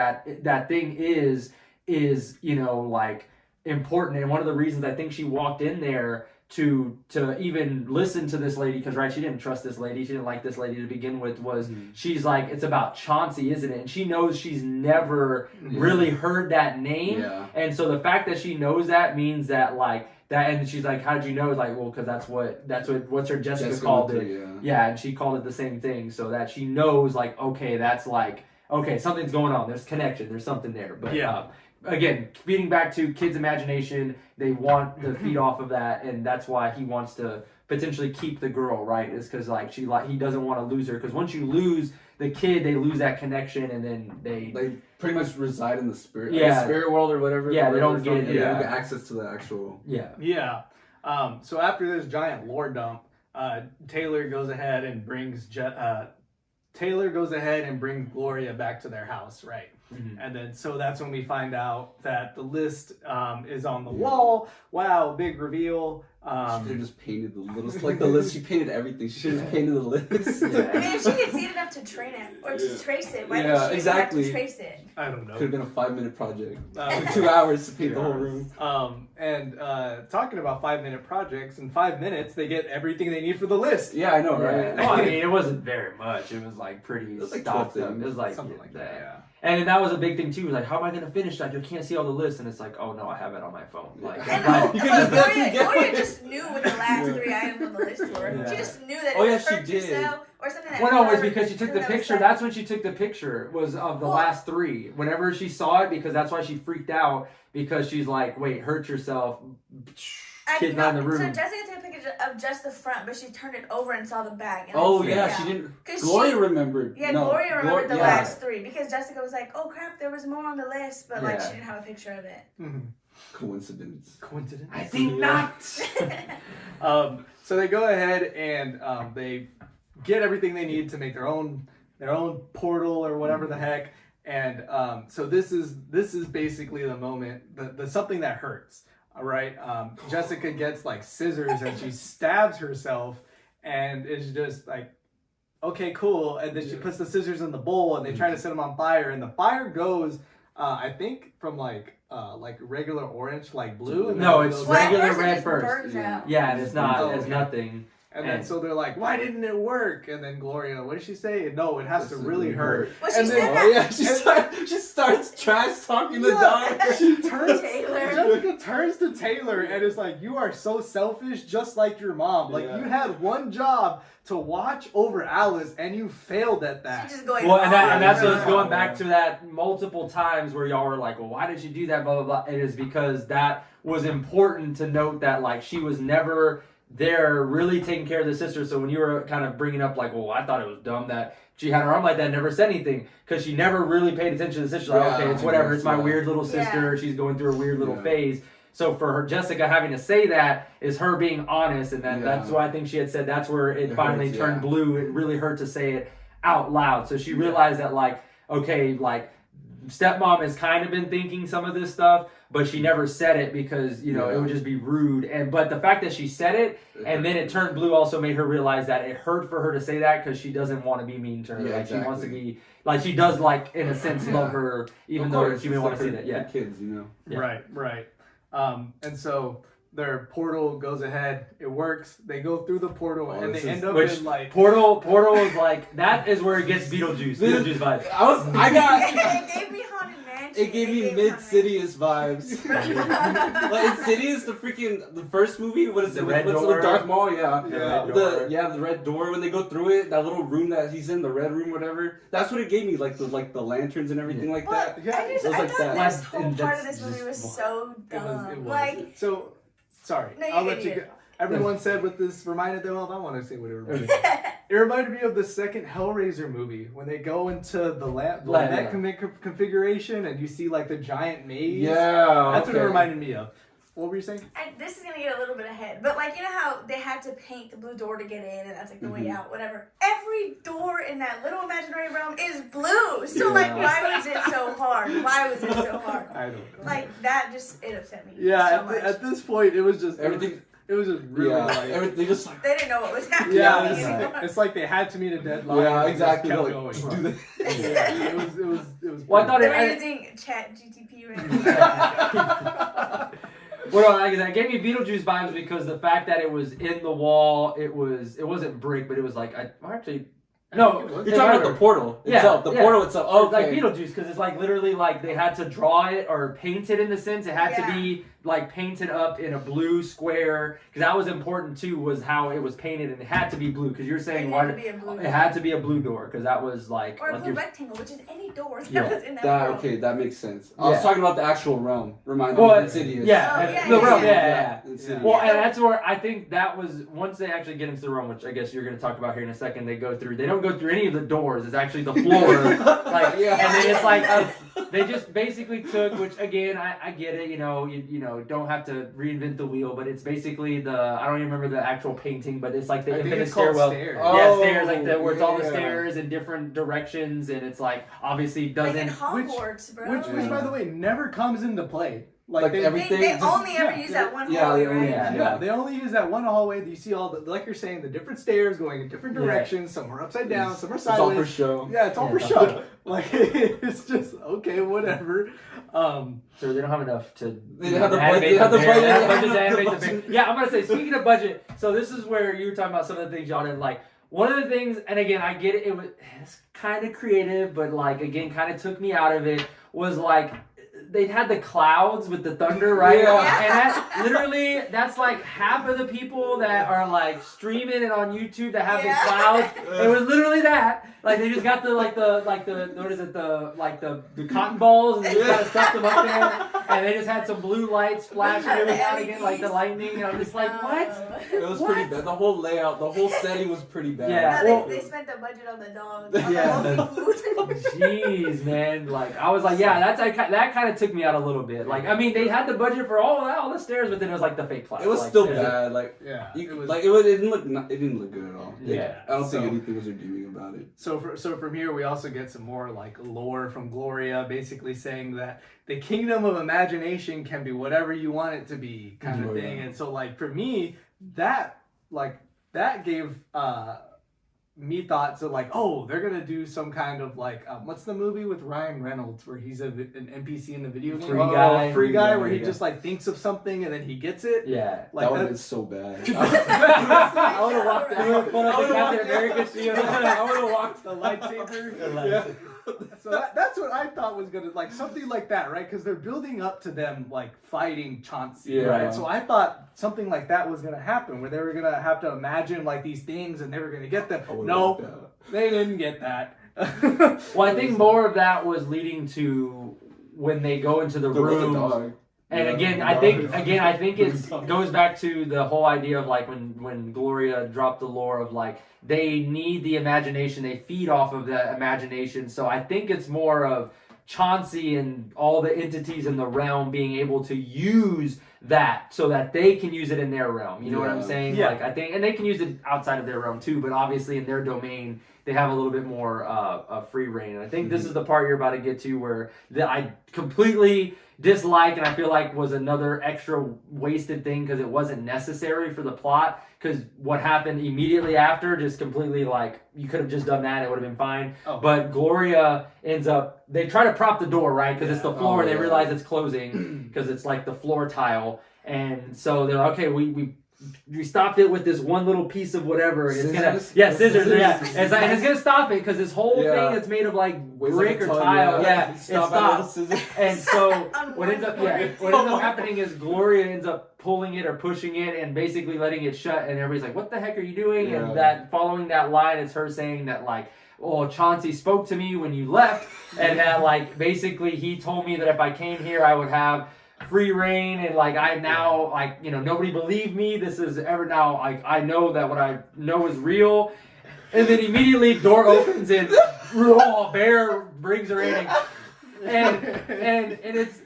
that thing is like important. And one of the reasons I think she walked in there to even listen to this lady, because right, she didn't trust this lady, she didn't like this lady to begin with, was she's like, it's about Chauncey, isn't it? And she knows she's never really heard that name. Yeah. And so the fact that she knows that means that like that, and she's like, how did you know? It's like, well, because that's what's her Jessica called it. Yeah, and she called it the same thing, so that she knows like, okay, that's like, okay, something's going on, there's connection, there's something there. But Yeah. Again, feeding back to kids' imagination, they want to feed off of that, and that's why he wants to potentially keep the girl, right? Is because like he doesn't want to lose her, because once you lose the kid, they lose that connection, and then they pretty much reside in the spirit, Yeah. the spirit world or whatever. Yeah, they don't whatever, get- they yeah. don't get access to the actual. yeah. Yeah. So after this giant lore dump, Taylor goes ahead and brings Gloria back to their house, right? Mhm. And then so that's when we find out that the list is on the wall. Wow, big reveal. She could have just painted the little, like the list. She painted everything. She should have painted the list. Yeah. I mean, if she could see it enough to train it or to trace it, why Yeah, did she exactly. have to trace it? I don't know. Could have been a 5-minute project. Um, 2 hours to paint 2 the whole hours. room. And talking about 5-minute projects, in 5 minutes they get everything they need for the list. Yeah, I know, right? Well, I mean, it wasn't very much. It was like pretty It was like stock 12 stuff. things. It was like Something like that, yeah. And that was a big thing too. Like, how am I gonna finish that? You can't see all the lists, and it's like, oh no, I have it on my phone. Like, And like, You could just get Gloria, together. Gloria just knew what the last 3 items on the list were. Yeah. She just knew that Oh, it yeah, was she hurt did. yourself or something that well, no, it's hurt, because she took the something that was picture. sad. That's when she took the picture. Was of the Well, last 3. Whenever she saw it, because that's why she freaked out. Because she's like, wait, hurt yourself. Kid not in the room. So Jessica took a picture of just the front, but she turned it over and saw the back. And Oh then yeah, freaked she out. didn't. 'Cause Gloria remembered. Yeah, No, Gloria remembered the yeah. last 3 because Jessica was like, "Oh crap, there was more on the list," but like Yeah. she didn't have a picture of it. Coincidence. Coincidence? I think not. So they go ahead and they get everything they need to make their own portal or whatever the heck. And so this is basically the moment, the something that hurts. All right, Jessica gets like scissors and she stabs herself, and it's just like, okay, cool. And then she puts the scissors in the bowl, and they try to set them on fire, and the fire goes, I think from like regular orange, like blue. And No, then it it's goes- Well, at regular first it red just first. burns Yeah. out. Yeah, and it's not. Oh, It's okay. nothing. And then so they're like, why didn't it work? And then Gloria, what did she say? No, it has to really hurt. Well, she And said then- that. Oh yeah, she starts trash talking the dog. She turns Taylor. Jessica turns to Taylor and is like, you are so selfish, just like your mom. Like Yeah. you had one job to watch over Alice and you failed at She's that. just going. Well, and that's on what's and going on. back to that multiple times where y'all were like, well, why did she do that? Blah, blah, blah. It is because that was important to note that, like, she was never they're really taking care of the sister. So when you were kind of bringing up like, well, I thought it was dumb that she had her arm like that and never said anything because she never really paid attention to the sister. Like, okay, it's whatever. It's my weird little sister. She's going through a weird little phase. So for her, Jessica having to say that is her being honest, and that's why I think she had said that's where it finally turned blue. It really hurt to say it out loud. So she realized that like, okay, like stepmom has kind of been thinking some of this stuff, but she never said it because it would just be rude. But the fact that she said it and then it turned blue also made her realize that it hurt for her to say that because she doesn't want to be mean to her. She wants to be like she does like in a sense love her even though she may want to say that. Yeah, kids, Right. And so their portal goes ahead. It works. They go through the portal and they end up in like portal is like that is where it gets Beetlejuice vibes. It gave me Haunted Mansion. It gave me Mid-Sidious vibes. Like Insidious, the first movie. What is it? What's the Darth Maul? The red door when they go through it. That little room that he's in, the red room, whatever. That's what it gave me, like the lanterns and everything like that. I thought this whole part of this movie was so dumb. It was. So sorry, I'll let you go. Everyone said what this reminded them of. I want to say what it reminded me. It reminded me of the second Hellraiser movie when they go into the net configuration and you see like the giant maze. Yeah, that's what it reminded me of. What were you saying? This is gonna get a little bit ahead, but like you know how they had to paint the blue door to get in, and that's like the way out, whatever. Every door in that little imaginary realm is blue. So like, why was it so hard? Why was it so hard? I don't know. Like that it upset me. Yeah, so much. At this point, it was just everything. It was just really like they didn't know what was happening. Yeah, it's like they had to meet a deadline. Yeah, exactly. Kept like, going. Do that. It was. Well, I thought they were using Chat GTP right. Well, like that gave me Beetlejuice vibes because the fact that it was in the wall, it wasn't brick, but it was like no, you're talking about the portal itself. The portal itself. Oh, okay. Like Beetlejuice, because it's like literally like they had to draw it or paint it in the sense. It had to be like painted up in a blue square because that was important too. Was how it was painted and it had to be blue because you're saying it had to be a blue door because that was like or a blue rectangle, which is any door that was in that world. Okay, that makes sense. I was talking about the actual realm. Remind me of Insidious. The realm. Yeah. Well, and that's where I think that was once they actually get into the realm, which I guess you're going to talk about here in a second. They go through. They don't go through any of the doors. It's actually the floor. And then it's like they just basically took. Which again, I get it. You know, don't have to reinvent the wheel, but it's basically I don't even remember the actual painting, but it's like the infinite stairwell. Stairs. Stairs like where it's all the stairs in different directions, and it's like obviously doesn't. Like in Hogwarts, bro. Which by the way never comes into play. Like everything. They only ever use that one hallway, right? They only use that one hallway. You see all the, like you're saying, the different stairs going in different directions. Some are upside down, some are sideways. It's all for show. Yeah, it's all for show. Like it's just okay, whatever. So they don't have enough to animate the budget. Yeah, I'm gonna say speaking of budget. So this is where you were talking about some of the things y'all didn't like. One of the things, and again, I get it. It's kind of creative, but like again, kind of took me out of it. Was like. They had the clouds with the thunder, right? Yeah. And that's like half of the people that are like streaming it on YouTube that have the clouds. It was literally that. Like they just got the what is it, the cotton balls and they just kind of stuffed them up there. And they just had some blue lights flashing every now and again, like the lightning. And I'm just like, what? It was pretty bad. The whole layout, the whole setting was pretty bad. Yeah, they spent the budget on the dogs. Jeez, man. Like I was like, that kind of took me out a little bit. Like I mean, they had the budget for all the stairs, but then it was like the fake clouds. It was still bad. Like it didn't look good at all. Yeah, I don't think anything was redeeming about it. So from here we also get some more like lore from Gloria, basically saying that the kingdom of imagination can be whatever you want it to be, kind of thing. And so like for me, that gave me thoughts of like, oh, they're gonna do some kind of like what's the movie with Ryan Reynolds where he's an NPC in the video game? Free guy where he just like thinks of something and then he gets it. Yeah, like that was so bad. I would have walked I would have walked the lightsaber. Yeah. So that's what I thought was gonna like something like that, right? Because they're building up to them like fighting Chauncey, right? So I thought something like that was gonna happen, where they were gonna have to imagine like these things and they were gonna get them. No, they didn't get that. Well, I think more of that was leading to when they go into the room. And Yeah. I think it goes back to the whole idea of like when Gloria dropped the lore of like they need the imagination, they feed off of the imagination. So I think it's more of Chauncey and all the entities in the realm being able to use that so that they can use it in their realm. You know what I'm saying? Yeah. Like I think, and they can use it outside of their realm too, but obviously in their domain they have a little bit more free reign. And I think this is the part you're about to get to where I completely dislike and I feel like was another extra wasted thing because it wasn't necessary for the plot. Because what happened immediately after just completely like you could have just done that, it would have been fine. Oh. But Gloria ends up, they try to prop the door, right? Because it's the floor and they yeah. realize it's closing because it's like the floor tile. And so they're like, okay, we stopped it with this one little piece of whatever. And it's gonna, scissors. Yeah, it's like, and it's gonna stop it because this whole thing is made of like brick or tile. Yeah, it stops. And so what ends up happening is Gloria ends up pulling it or pushing it and basically letting it shut. And everybody's like, "What the heck are you doing?" Yeah. And that following that line is her saying that like, "Oh, Chauncey spoke to me when you left," and that like basically he told me that if I came here, I would have free reign, and like I now like nobody believed me. This is ever now like I know that what I know is real, and then immediately door opens and Bear brings her in, and it's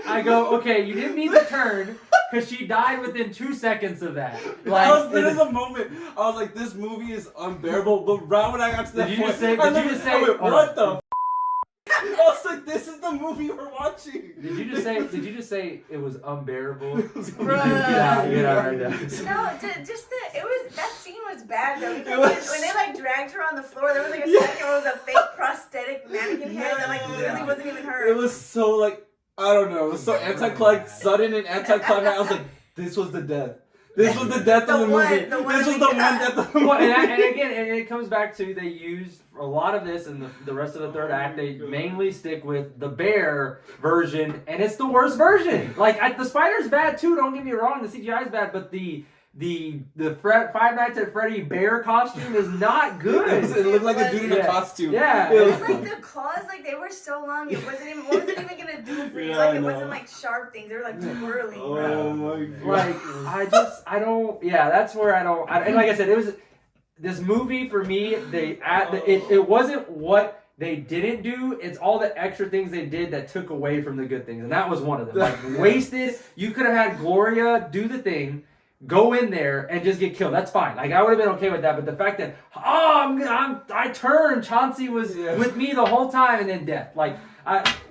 I go okay, you didn't need to turn because she died within 2 seconds of that. Like I was in the moment. I was like, this movie is unbearable. But right when I got to that point, I went, what the? I was like, this is the movie we're watching. Did you just say it was unbearable? Bruh. Yeah. No, that scene was bad though because when they like dragged her on the floor, there was like a second where it was a fake prosthetic mannequin head that like really wasn't even her. It was so like I don't know. It was so sudden and anticlimactic. I was like, this was the death. This was the death of the movie. This was the one death of the movie. Well, and again, it comes back to they use a lot of this in the rest of the third act. They mainly stick with the bear version, and it's the worst version. Like the spider's bad too. Don't get me wrong, the CGI's bad, but the Five Nights at Freddy bear costume is not good. It looked like a dude in a costume. Yeah. And like the claws, like they were so long. It wasn't even. What was it even gonna do for you? Like it wasn't like sharp things. They were like twirling. Oh my god. Like I don't. Yeah, that's where I don't. And like I said, it was this movie for me. It wasn't what they didn't do. It's all the extra things they did that took away from the good things, and that was one of them. Like wasted. You could have had Gloria do the thing. Go in there and just get killed. That's fine. Like I would have been okay with that. But the fact that I turned, Chauncey was with me the whole time, and then death. Like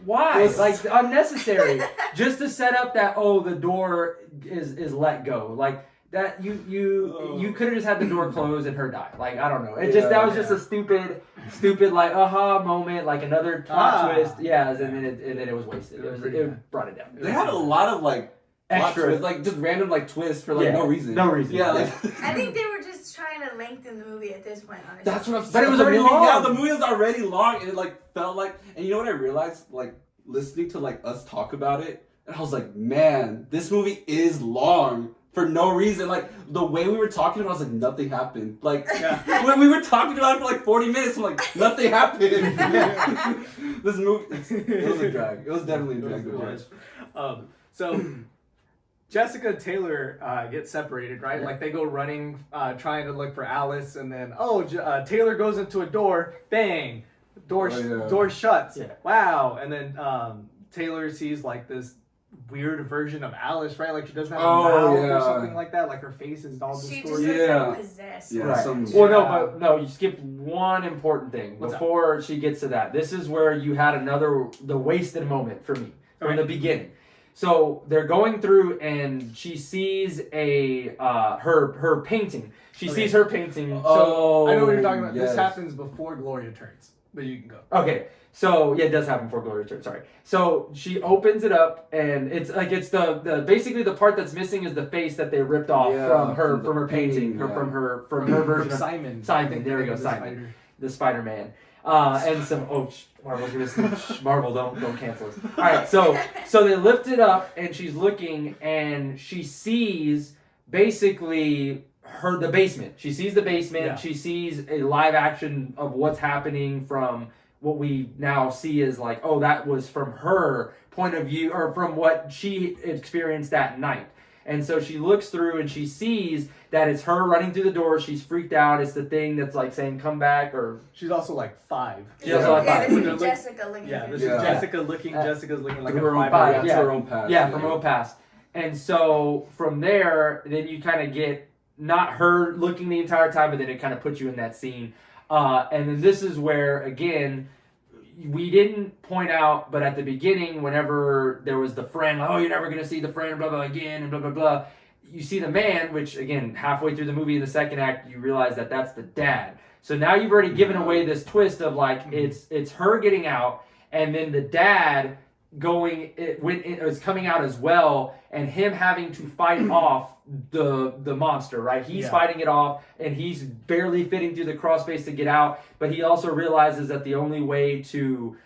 why? Like unnecessary. Just to set up that the door is let go. Like that you could have just had the door closed and her die. Like I don't know. It that was just a stupid like aha moment. Like another plot twist. Yeah, and then it was wasted. It brought it down. They had a lot of like. Extra, like just random like twists for like no reason. No reason. Yeah, like I think they were just trying to lengthen the movie at this point. Honestly, that's what I'm saying. But it was already long. Yeah, the movie was already long, and it like felt like. And you know what I realized? Like listening to like us talk about it, and I was like, man, this movie is long for no reason. Like the way we were talking about, it, I was like, nothing happened. Like when we were talking about it for like 40 minutes, I'm like, nothing happened. This movie, it was a drag. It was definitely a drag to watch. So Jessica and Taylor get separated, right? Like they go running, trying to look for Alice, and then Taylor goes into a door, bang, door shuts. Yeah. Wow, and then Taylor sees like this weird version of Alice, right? Like she doesn't have a mouth or something like that. Like her face is all she distorted. just looks like possessed. Yeah, right. Well, no, you skipped one important thing before she gets to that. This is where you had the wasted moment for me from the beginning. So they're going through, and she sees her painting. She sees her painting. So I know what you're talking about. Yes. This happens before Gloria turns, but you can go. Okay. So it does happen before Gloria turns. Sorry. So she opens it up, and it's the basically the part that's missing is the face that they ripped off from her painting, from her version of Simon. There we go, Simon, the Spider-Man. And some Marvel, don't cancel us. All right, so they lift it up, and she's looking, and she sees basically the basement. She sees the basement. Yeah. She sees a live action of what's happening from what we now see is like, oh, that was from her point of view, or from what she experienced that night. And so she looks through and she sees that it's her running through the door. She's freaked out. It's the thing that's like saying, come back. Or she's also like 5. She's also like 5. This is Jessica looking. Yeah, this is Jessica looking. Jessica's looking like her a own 5. past. Her own past. Yeah, from her own past. And so from there, then you kind of get not her looking the entire time, but then it kind of puts you in that scene. And then this is where, again, we didn't point out, but at the beginning, whenever there was the friend, like, oh, you're never going to see the friend, blah, blah, again, and blah, blah, blah. You see the man, which, again, halfway through the movie in the second act, you realize that that's the dad. So now you've already given away this twist of, like, it's her getting out, and then the dad it was coming out as well, and him having to fight off the monster, right? He's fighting it off, and he's barely fitting through the crawl space to get out, but he also realizes that the only way to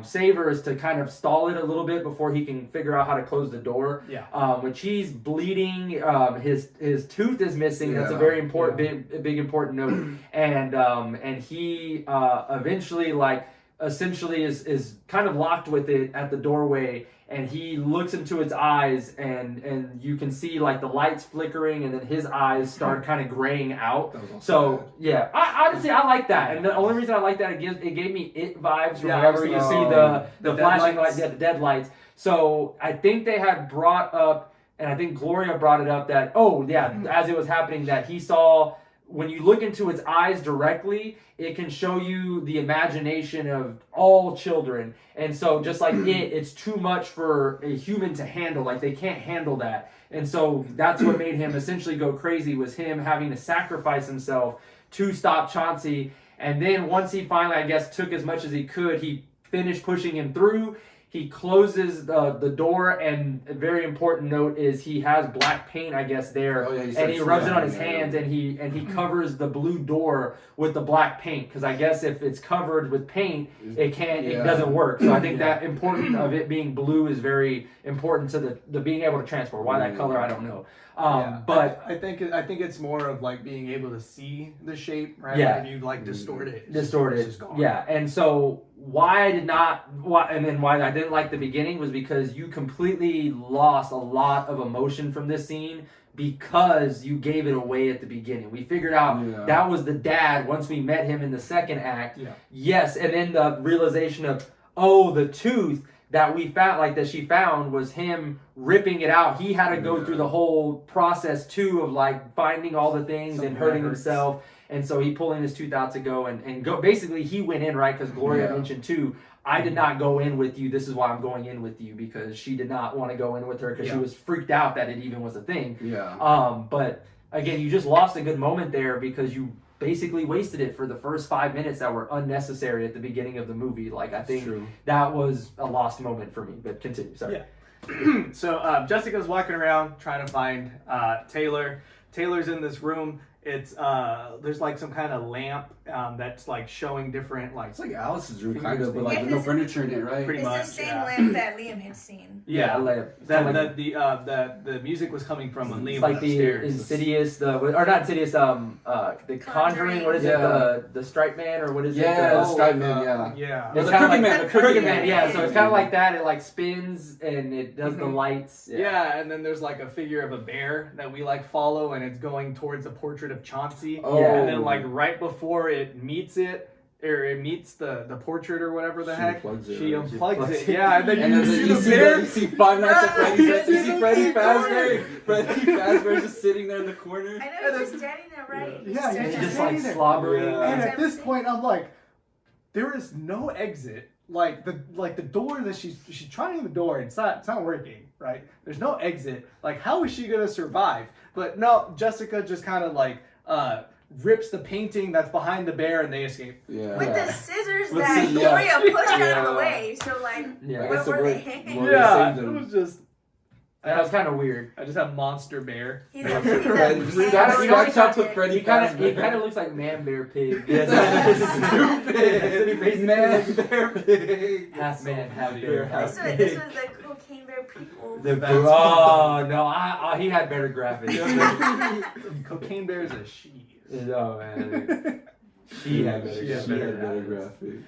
save her is to kind of stall it a little bit before he can figure out how to close the door. Which he's bleeding, his tooth is missing. That's a very important, big important note. And he eventually, like, essentially is kind of locked with it at the doorway, and he looks into its eyes, and you can see like the lights flickering, and then his eyes start kind of graying out. So yeah, I honestly like that, and the only reason I like that, it gave me It vibes from whenever you see the flashing lights, the dead lights. So I think they had brought up, and I think Gloria brought it up, that as it was happening, that he saw, when you look into its eyes directly, it can show you the imagination of all children. And so just like it's too much for a human to handle. Like, they can't handle that. And so that's what made him essentially go crazy, was him having to sacrifice himself to stop Chauncey. And then once he finally, I guess, took as much as he could, he finished pushing him through. He closes the door, and a very important note is he has black paint, I guess, there, and he rubs it on his hands, and he covers the blue door with the black paint, because I guess if it's covered with paint, it doesn't work. So I think that important of it being blue is very important to the being able to transport. Why that color, I don't know. But I think it's more of like being able to see the shape, right? Yeah. Like, if you like distort it. It's just gone. Yeah, and so why I didn't like the beginning was because you completely lost a lot of emotion from this scene because you gave it away at the beginning. We figured out that was the dad once we met him in the second act. Yeah. Yes, and then the realization of, the tooth that we found, like that she found, was him ripping it out. He had to go through the whole process too of like finding all the things and hurting himself. And so he pulling his tooth out to go and go. Basically, he went in, right? Because Gloria mentioned too, I did not go in with you. This is why I'm going in with you, because she did not want to go in with her because she was freaked out that it even was a thing. But again, you just lost a good moment there because you basically wasted it for the first 5 minutes that were unnecessary at the beginning of the movie. Like, I think that was a lost moment for me. But continue. Sorry. Yeah. So Jessica's walking around trying to find Taylor. Taylor's in this room. It's there's like some kind of lamp that's like showing different, like, it's like Alice's room kind of, but like with no furniture in it, right? Pretty much. It's the same lamp that Liam had seen. The music was coming from when Liam like was upstairs. The Insidious, not Insidious, the Conjuring. What is it? The Stripe Man, or what is it? The Stripe Man. It's kind of like the Crooked Man. Yeah, so it's kind of like that. It like spins and it does the lights. Yeah, and then there's like a figure of a bear that we like follow, and it's going towards a portrait of Chauncey. And then like right before it meets the portrait or whatever the heck, she unplugs it. Yeah, and then you see the bear. You see Five Nights at Freddy's. You see Freddy Fazbear. Freddy Fazbear just sitting there in the corner. I know, he's just standing there, right? Yeah, he's just like slobbering. And at this point, I'm like, there is no exit. Like the door that she's trying the door, and it's not working, right? There's no exit. Like, how is she gonna survive? But no, Jessica just kind of like rips the painting that's behind the bear, and they escape. With the scissors that Gloria pushed out of the way. So like, where were they hanging? Yeah, it was just. That was kind of weird. I just have Monster Bear. He kind of looks like Man Bear Pig. Stupid. Man Bear Pig. Half man, half bear. This was the Cocaine Bear prequel. He had better graphics. Cocaine Bear is a she. No, man. She had better graphics.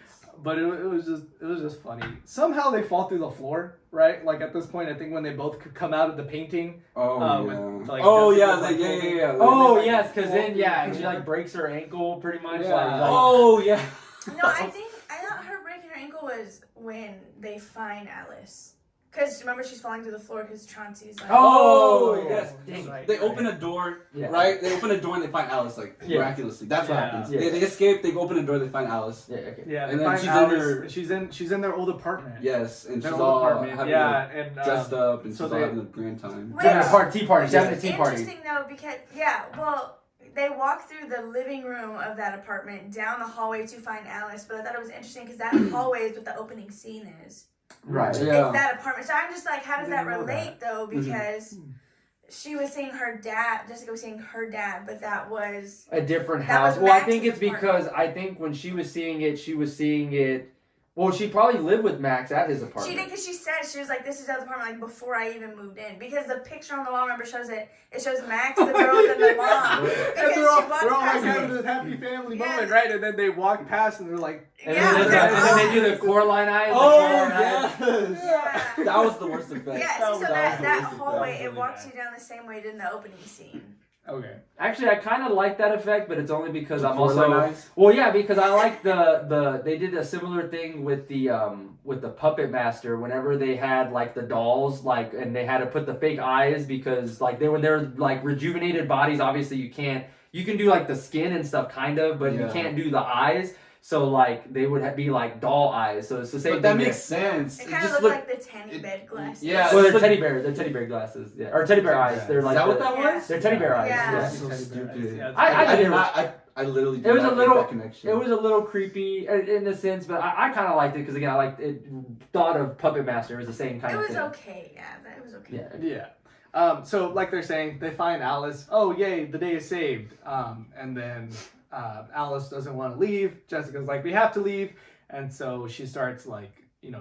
But it was just funny. Somehow they fall through the floor, right? Like at this point, I think when they both could come out of the painting. Oh and, like, oh Jessica yeah, was, like, yeah. Oh Like, yes, because then and she like breaks her ankle pretty much. Yeah. Like, oh yeah. No, I thought her breaking her ankle was when they find Alice. Because remember, she's falling through the floor because Chauncey's like. Oh, yes. Dang. Right, They right. open a door, Yeah. right? They open a door and they find Alice, like Yeah. miraculously. That's what Yeah. happens. Yeah. They escape. They open a door. They find Alice. Yeah, okay. Yeah, And they then find she's in Alice. her- She's in their old apartment. Yes, and Their she's old all apartment. having Yeah, and dressed up, and she's so all they- having a grand time. Wait, Having a tea party. She's Which having a is tea party. interesting though because well, they walk through the living room of that apartment down the hallway to find Alice. But I thought it was interesting because that hallway is what the opening scene is. Right. Yeah. It's that apartment. So I'm just like, how does that I didn't know relate though? Mm-hmm. Because she was seeing her dad. Jessica was seeing her dad, but that was. A different That house. was Well, I Max's think it's because I think when she was seeing it. Well, she probably lived with Max at his apartment. She did because she said she was like, "This is the apartment like before I even moved in." Because the picture on the wall, remember, shows it. It shows Max, the girls, and the mom. And Because they're all she walks like past having it. this happy family Yeah. moment, right? And then they walk past and they're like, And, Yeah, then, they're and then they do the all- Coraline eyes. the Oh Coraline eyes. yes. Yeah. That was the worst effect. Yeah, That so was that the worst effect. hallway, That was it really walks bad. you down the same way it did in the opening scene. okay. Actually, I kind of like that effect, but it's only because I'm Coraline also. eyes? Well, yeah, because I like the they did a similar thing with the puppet master whenever they had like the dolls like and they had to put the fake eyes because like they're like rejuvenated bodies. Obviously, you can do like the skin and stuff kind of, but you Yeah. can't do the eyes. So like they would be like doll eyes. So it's the same But thing. that makes sense. It It kind of just looked looked. like the tiny bed glasses. Yeah. Well, they're It's teddy bear. They're teddy bear glasses. Yeah, or teddy bear eyes. They're Is like that what the- that was? They're teddy bear eyes. Yeah. Yeah. That's so Teddy bear stupid. eyes. Yeah, it's I like- I did did not. I literally did It was not a make little- that connection. It was a little creepy in a sense, but I kind of liked it because again, I liked it. Thought of Puppet Master as the same kind It of was thing. okay, yeah, but it was okay. Yeah. Yeah. So like they're saying, they find Alice. Oh, yay, the day is saved. And then Alice doesn't want to leave. Jessica's like, we have to leave. And so she starts like,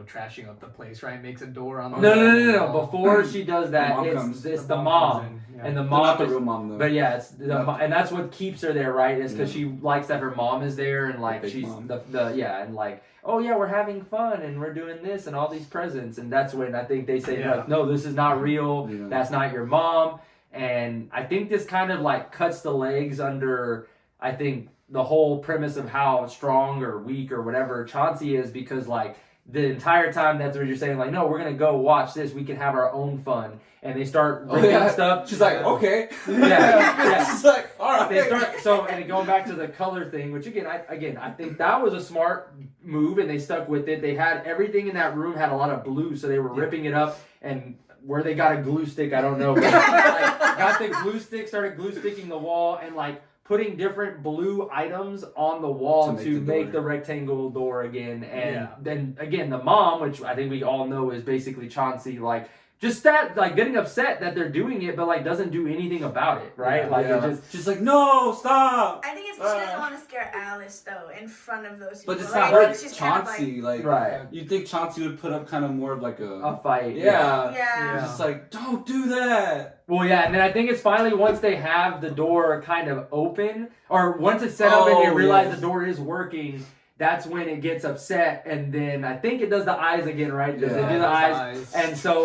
trashing up the place, right? Makes a door on the No. wall. Before she does that, mom it's comes. the mom mom, comes in, yeah. and the They're mom. not the is- real mom though. But yeah, it's the Not- and that's what keeps her there, right? Is because Yeah. she likes that her mom is there, and like fake she's mom. and like, oh yeah, we're having fun and we're doing this and all these presents, and that's when I think they say Yeah. like, no, this is not real. Yeah. That's not your mom, and I think this kind of like cuts the legs under. I think the whole premise of how strong or weak or whatever Chauncey is because like. The entire time that's what you're saying, like, no, we're gonna go watch this. We can have our own fun, and they start Oh, ripping yeah. stuff. She's like, okay. Yeah. She's like, all right. They start and going back to the color thing, which I think that was a smart move, and they stuck with it. They had everything in that room had a lot of blue, so they were ripping it up, and where they got a glue stick, I don't know. But, like, got the glue stick, started glue sticking the wall, and like. Putting different blue items on the wall to make the rectangle door again. And then again, the mom, which I think we all know is basically Chauncey, like just that, like getting upset that they're doing it, but like doesn't do anything about it, right? Yeah, like yeah. it just. She's like, no, stop. I think it's because she doesn't want to scare Alice though in front of those people. But it's Like, not I her. think she's kind of Chauncey, like, Right. you think Chauncey would put up kind of more of like A fight. yeah. Yeah. Just like, don't do that. Well, yeah, and then I think it's finally once they have the door kind of open, or once it's set up and they Oh, realize yes. the door is working, that's when it gets upset, and then I think it does the eyes again, right? Does it Yeah, do the Those eyes?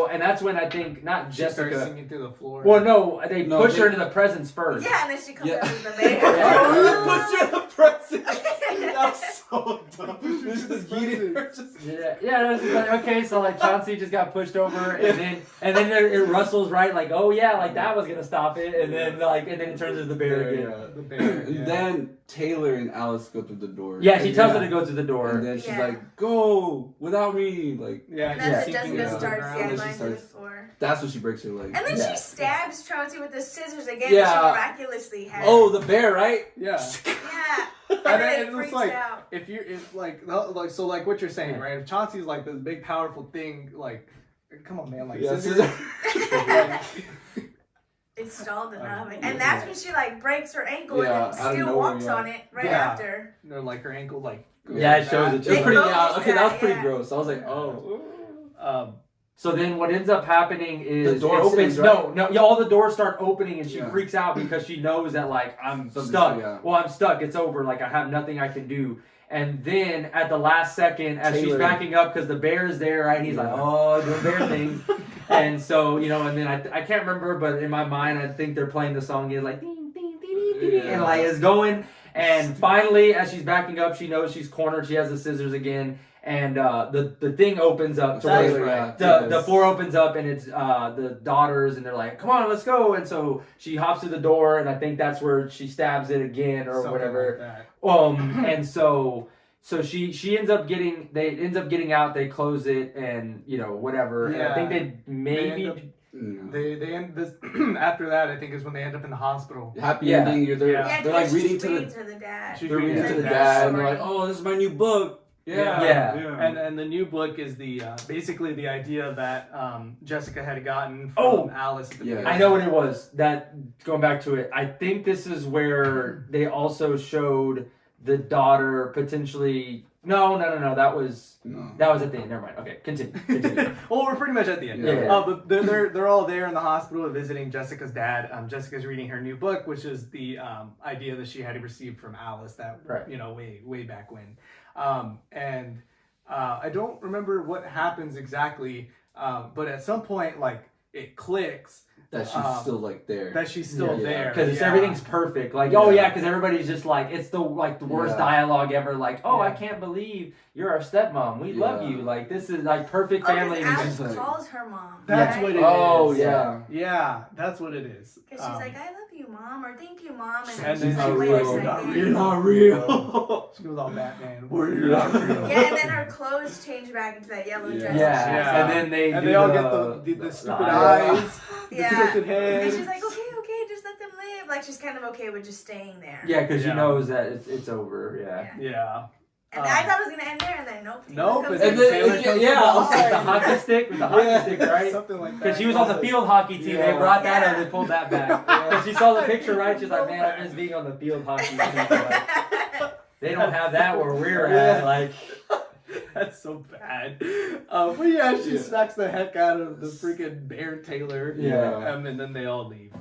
And that's when I think, not she starts Jessica. singing through the floor. Well, no, they No, push they- her into the presence first. Yeah, and then she comes Yeah. out with the baby. Oh, you pushed her in the present. That was so dumb. This is yeeted her just. Yeah, that's like, okay, so like Chauncey just got pushed over, and then it rustles, right? Like, oh yeah, like that was gonna stop it, and then it turns into the bear again. The bear. And Yeah. then Taylor and Alice go through the door. Yeah, she And tells yeah. her to go to the door. And then she's Yeah. like, go without me. Like, Yeah, And she's that's sinking when Jessica into the starts ground. yeah, and she lying through the starts- floor. that's when she breaks her leg. And then Yeah. she stabs Chauncey with the scissors again. Yeah. She miraculously has. Oh, the bear, right? Yeah. Yeah. And And then it it was freaks like, out. if like what you're saying, right? If Chauncey's like this big powerful thing, like, come on, man, like, Yeah, scissors. It's stalled enough. And that's when she like breaks her ankle Yeah, and out of still nowhere, walks yeah. on it right Yeah. after. No, like her ankle, like. Yeah, it shows it. It's They pretty. focused Yeah, okay, that was that, pretty yeah. gross. I was like, oh. So then what ends up happening is The door it opens, No, yeah, all the doors start opening, and she Yeah. freaks out because she knows that like I'm Something's- stuck. yeah. Well, I'm stuck. It's over. Like I have nothing I can do. And then at the last second, as she's Taylor. backing up because the bear's there, right? He's like, oh, doing bear thing. And so, and then I can't remember, but in my mind, I think they're playing the song. It's like, ding, ding, ding, ding, ding, and like it's going. And finally, as she's backing up, she knows she's cornered. She has the scissors again. And the thing opens up. The floor opens up, and it's the daughters, and they're like, come on, let's go. And so she hops through the door, and I think that's where she stabs it again or Something whatever. like that. And so she ends up getting out. They close it, and whatever. Yeah. And I think they maybe. They end this after that. I think is when they end up in the hospital. Happy ending. They're like reading to the dad. They're reading to the dad, and they're like, "Oh, this is my new book." Yeah. And the new book is the basically the idea that Jessica had gotten from Alice. At the beginning. I know what it was. That going back to it, I think this is where they also showed the daughter potentially. No. That was at the end. Never mind. Okay, continue. Well, we're pretty much at the end. Yeah. But they're all there in the hospital visiting Jessica's dad. Jessica's reading her new book, which is the idea that she had received from Alice that way back when. And I don't remember what happens exactly, but at some point, like it clicks that she's still there. That she's still there because everything's perfect. Like because everybody's just like it's the worst dialogue ever. Like I can't believe you're our stepmom. We love you. Like this is like perfect family. Alice calls her mom. That's what it is. Oh yeah, yeah, that's what it is. Because she's like, I love you, mom, or thank you, mom, and she's then not real. You're not real. She goes all Batman. You're not real. Yeah, and then her clothes change back into that yellow dress. Yeah. And then they all get the stupid eyes. Yeah. The head. And she's like, okay, just let them live. Like she's kind of okay with just staying there. Yeah, because she knows that it's over. Yeah. And I thought it was gonna end there, and then nope. And then Taylor comes the hockey stick with the hockey stick, right? Something like that. Because she was on the field hockey team, they brought that up, they pulled that back. Because she saw the picture, right? She's like, man, I miss being on the field hockey team. Like, they don't have that where we're at. Like, that's so bad. But she smacks the heck out of the freaking bear Taylor. And then they all leave.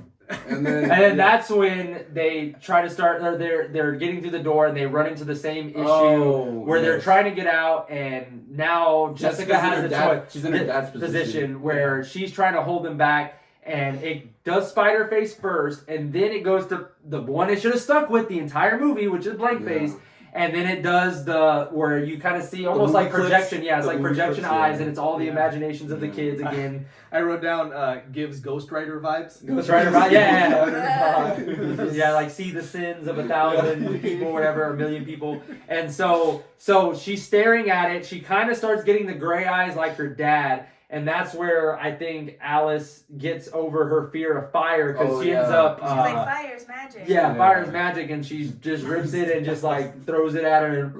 And then that's when they try to start. They're getting through the door and they run into the same issue where they're trying to get out, and now Jessica has a choice. She's in her dad's position where she's trying to hold them back, and it does Spider Face first, and then it goes to the one it should have stuck with the entire movie, which is Blank Face. And then it does where you kind of see almost like projection. Yeah, it's like projection eyes, and it's all the imaginations of the kids again. I wrote down gives Ghost Rider vibes. Ghost Rider vibes, yeah, like see the sins of 1,000 people, whatever, 1,000,000 people. And so she's staring at it. She kind of starts getting the gray eyes like her dad. And that's where I think Alice gets over her fear of fire because she ends up. She's like, fire's magic. Yeah, fire's magic, and she just rips it and just like throws it at her.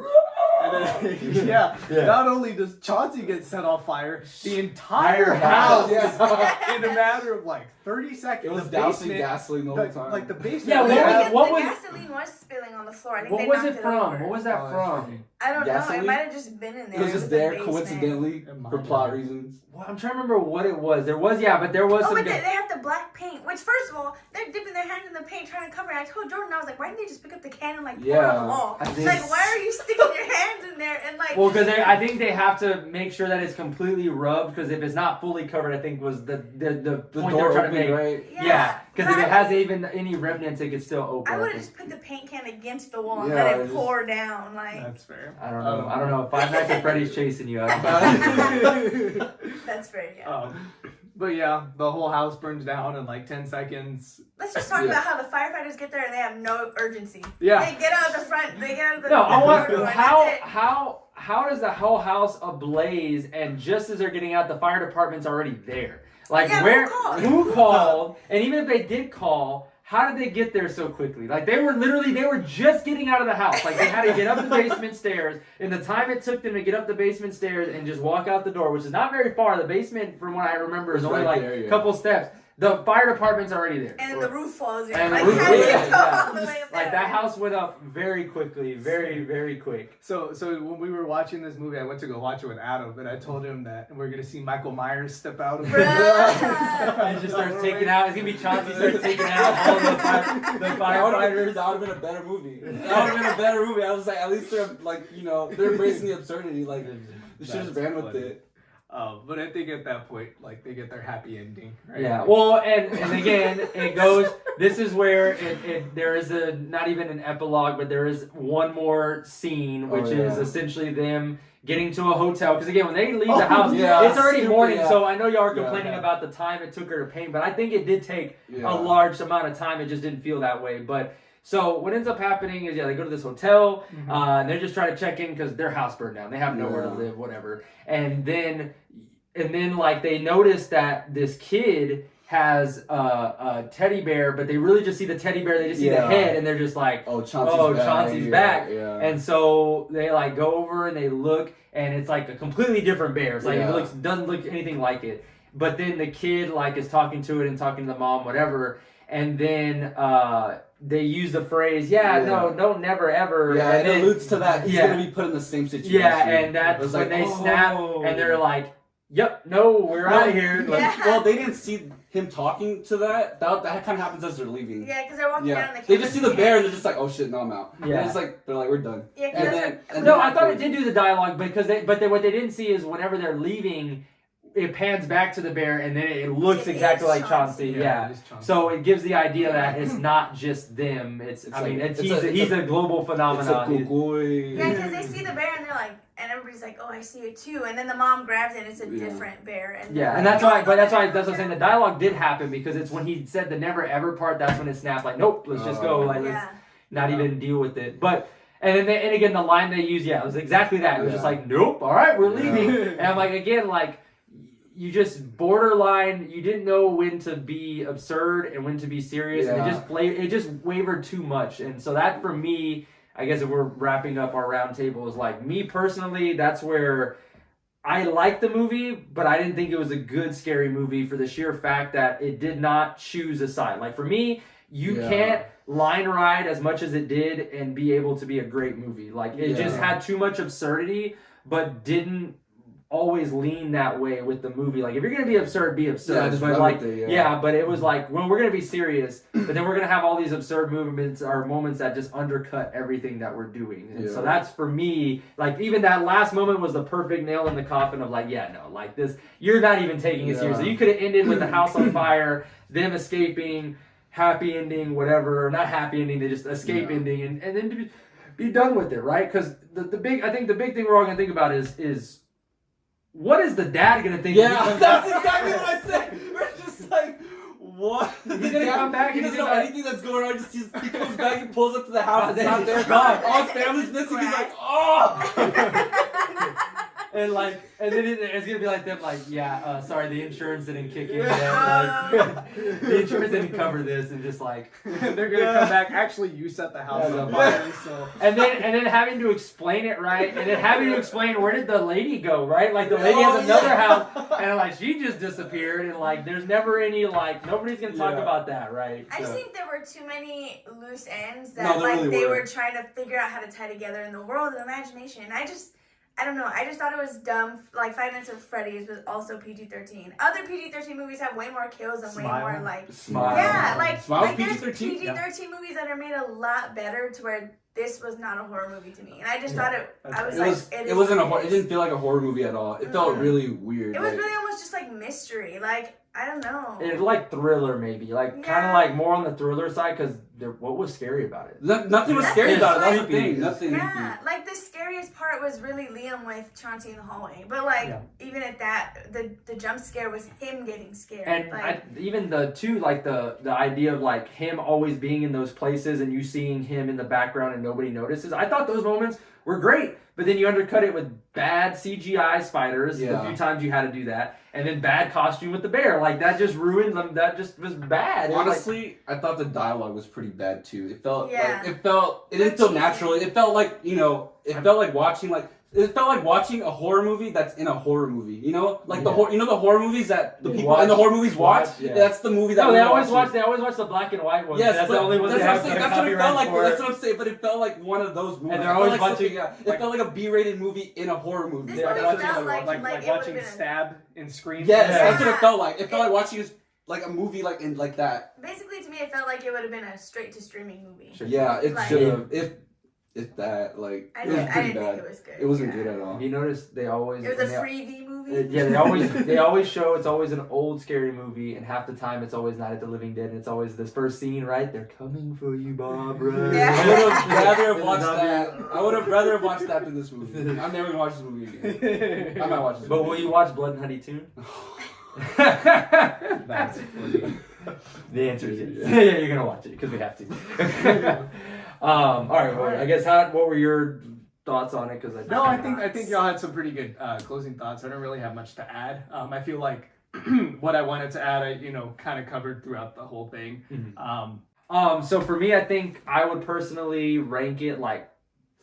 And then, not only does Chauncey get set on fire, the entire house in a matter of like 30 seconds. It was dousing gasoline the whole time. Like the basement. Yeah, what was gasoline was spilling on the floor. I think what was it from? What was that from? I don't know. It might have just been in there. It was just there coincidentally for plot reasons. Well, I'm trying to remember what it was. There was some. But they have the black paint. Which, first of all, they're dipping their hands in the paint trying to cover it. I told Jordan, I was like, why didn't they just pick up the can and like pour it on the wall? Like, why are you sticking your hands in there and like? Well, because I think they have to make sure that it's completely rubbed. Because if it's not fully covered, I think was the point they're trying to make. Right? Yeah. Because if it has even any remnants, it could still open. I would have just put the paint can against the wall and let it pour down. Like that's fair. I don't know. Five Nights at Freddy's chasing you. That's very good. But yeah, the whole house burns down in like 10 seconds. Let's just talk about how the firefighters get there and they have no urgency. Yeah. They get out the front. They get out of the No, I want how does the whole house ablaze, and just as they're getting out, the fire department's already there? Like who called? And even if they did call, how did they get there so quickly? Like they were just getting out of the house. Like they had to get up the basement stairs. In the time it took them to get up the basement stairs and just walk out the door, which is not very far. The basement, from what I remember, is only like a couple steps. the fire department's already there. And then the roof falls in. And Like, the roof- how did it yeah, go yeah. all the way up Like there? that house went up very quickly, very, very quick. So when we were watching this movie, I went to go watch it with Adam, and I told him that we're gonna see Michael Myers step out of Bruh. And just starts taking out. It's gonna be Chauncey starts taking out all the firefighters. That would have been a better movie. That would have been a better movie. I was like, at least they're like, they're embracing the absurdity. Like, they should have ran with funny. it. But I think at that point, like, they get their happy ending, right? Yeah. Well, and again, it goes. This is where there is not even an epilogue, but there is one more scene, which is essentially them getting to a hotel. Because again, when they leave the house, it's already morning. Yeah. So I know y'all are complaining about the time it took her to paint, but I think it did take a large amount of time. It just didn't feel that way. But so what ends up happening is they go to this hotel. And they're just trying to check in because their house burned down. They have nowhere to live, whatever. And then like they notice that this kid has a teddy bear, but they really just see the teddy bear. They just see the head, and they're just like, "Oh, Chauncey's back." Yeah. And so they like go over and they look, and it's like a completely different bear. It's like it doesn't look anything like it. But then the kid like is talking to it and talking to the mom, whatever. And then they use the phrase, no, don't never ever. Yeah, and it alludes to that. He's gonna be put in the same situation. Yeah, and that's when they snap, and they're like, "Yep, no, we're out of here." Like, well, they didn't see him talking to that. That kind of happens as they're leaving. Yeah, because they're walking down the They just see the bear and they're just like, "Oh shit, no, I'm out." Yeah. And it's like they're like, "We're done." Yeah, I thought it did do the dialogue because what they didn't see is whenever they're leaving, it pans back to the bear and then it looks exactly like Chauncey. Yeah. So it gives the idea that it's not just them. He's a global phenomenon. It's a cucuy. Yeah, because they see the bear and they're like, and everybody's like, "Oh, I see it too." And then the mom grabs it and it's a different bear. And and that's why what I'm saying. The dialogue did happen because it's when he said the never ever part. That's when it snapped. Like, nope, let's just go. Like, let's not even deal with it. But. And again, the line they used, it was exactly that. It was just like, nope, all right, we're leaving. And I'm like, again, like, you just borderline, you didn't know when to be absurd and when to be serious. And it just wavered too much. And so that, for me, I guess if we're wrapping up our round table, is like, me personally, that's where I liked the movie, but I didn't think it was a good scary movie for the sheer fact that it did not choose a side. Like, for me, you can't line ride as much as it did and be able to be a great movie. Like, it just had too much absurdity, but didn't always lean that way with the movie. Like, if you're gonna be absurd, be absurd. But it was like, well, we're gonna be serious, but then we're gonna have all these absurd movements or moments that just undercut everything that we're doing. And so that's, for me, like, even that last moment was the perfect nail in the coffin of like, like this, you're not even taking it seriously. You could have ended with the house on fire, them escaping, happy ending, whatever, not happy ending, they just escape ending, and then be done with it, right? Because the big thing we're all gonna think about is what is the dad gonna think? Yeah, that's exactly what I said. We're just like, what? He's gonna come back He and doesn't know anything that's going on. He comes back and pulls up to the house. It's not there. Gone. All his family's missing. He's like, oh. And then it's gonna be like them, like, sorry, the insurance didn't kick in yet. The insurance didn't cover this, and just like they're gonna come back. Actually, you set the house on fire. So. And then having to explain it, right? And then having to explain where did the lady go, right? Like, the lady has another house, and like she just disappeared, and like there's never any like nobody's gonna talk about that, right? I just think there were too many loose ends that they were trying to figure out how to tie together in the world of imagination. I don't know. I just thought it was dumb. Like, Five Nights at Freddy's was also PG-13. Other PG-13 movies have way more kills and way more, like... Smile. Yeah, like there's PG-13? PG-13 movies that are made a lot better to where this was not a horror movie to me. And I just thought it didn't feel like a horror movie at all. It felt really weird. It was really almost just like mystery. Like, I don't know. It like thriller, maybe. Like, kind of like more on the thriller side, because what was scary about it? Nothing was scary about it. That's the thing. Nothing. Yeah, like the scariest part was really Liam with Chauncey in the hallway. But like, even at that, the jump scare was him getting scared. And like, even the idea of like him always being in those places and you seeing him in the background and nobody notices. I thought those moments were great. But then you undercut it with bad CGI spiders the few times you had to do that. And then bad costume with the bear. Like, that just ruined them. That just was bad. Honestly, I thought the dialogue was pretty bad too. It felt it didn't feel natural. It felt like, it felt like watching like It felt like watching a horror movie that's in a horror movie. You know, like the Yeah. the horror movies that the You people watch- in the horror movies watch. yeah. That's the movie that No, we they always watching. watch. They always watch the black and white ones. Yes, that's but the only ones they have. that's what it felt like. That's what I'm saying. But it felt like one of those movies. And they're It felt always like watching- something- It felt like a B-rated movie in a horror movie. This Yeah, movie watching felt like it would've watching been Stab and Scream. Yes, Yeah. that's what it felt like. It felt like watching like a movie like in like that. Basically, to me, it felt like it would have been a straight to streaming movie. Sure. Yeah, it Like- should have. If that like I it was didn't pretty think bad. it was good. It wasn't yeah. good at all. You notice they always. It was and a they- freebie movie. Yeah, they always show it's always an old scary movie, and half the time it's always Night of the Living Dead, and it's always this first scene, right? They're coming for you, Barbara. Yeah. I would have rather have It's watched not that. I would have rather have watched that than this movie. I'm never gonna watch this movie again. I might watch this. But movie. will you watch Blood and Honey too? That's funny. The answer is yes. Yeah, you're gonna watch it because we have to. All right. Well, I guess what were your thoughts on it? Because No, I think y'all had some pretty good closing thoughts. I don't really have much to add. I feel like what I wanted to add, I kind of covered throughout the whole thing. So for me, I think I would personally rank it like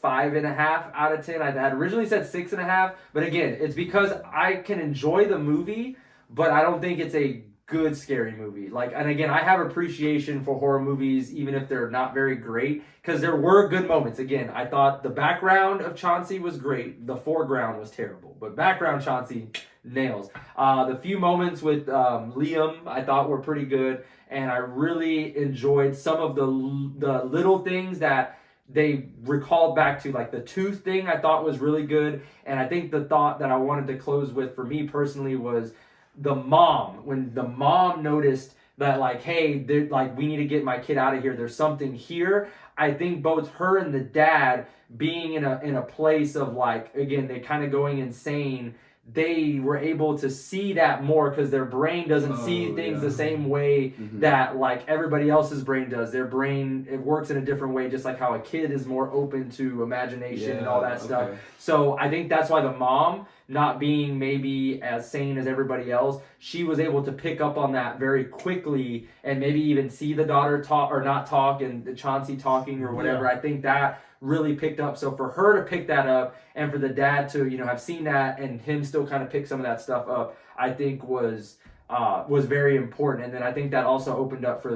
5.5 out of 10. I had originally said 6.5, but again, it's because I can enjoy the movie, but I don't think it's a good scary movie. And again, I have appreciation for horror movies, even if they're not very great, because there were good moments. Again, I thought the background of Chauncey was great. The foreground was terrible, but background Chauncey nails. The few moments with Liam I thought were pretty good, and I really enjoyed some of the little things that they recalled back to, like the tooth thing I thought was really good. And I think the thought that I wanted to close with for me personally was the mom. When the mom noticed that, like, hey, we need to get my kid out of here, there's something here. I think both her and the dad being in a place of, like, again, they kind of going insane, they were able to see that more because their brain doesn't see things the same way that like everybody else's brain does. Their brain, it works in a different way, just like how a kid is more open to imagination and all that stuff. So I think that's why the mom, not being maybe as sane as everybody else, she was able to pick up on that very quickly and maybe even see the daughter talk or not talk and Chauncey talking or whatever. I think that really picked up. So for her to pick that up and for the dad to, have seen that and him still kind of pick some of that stuff up, I think was very important. And then I think that also opened up for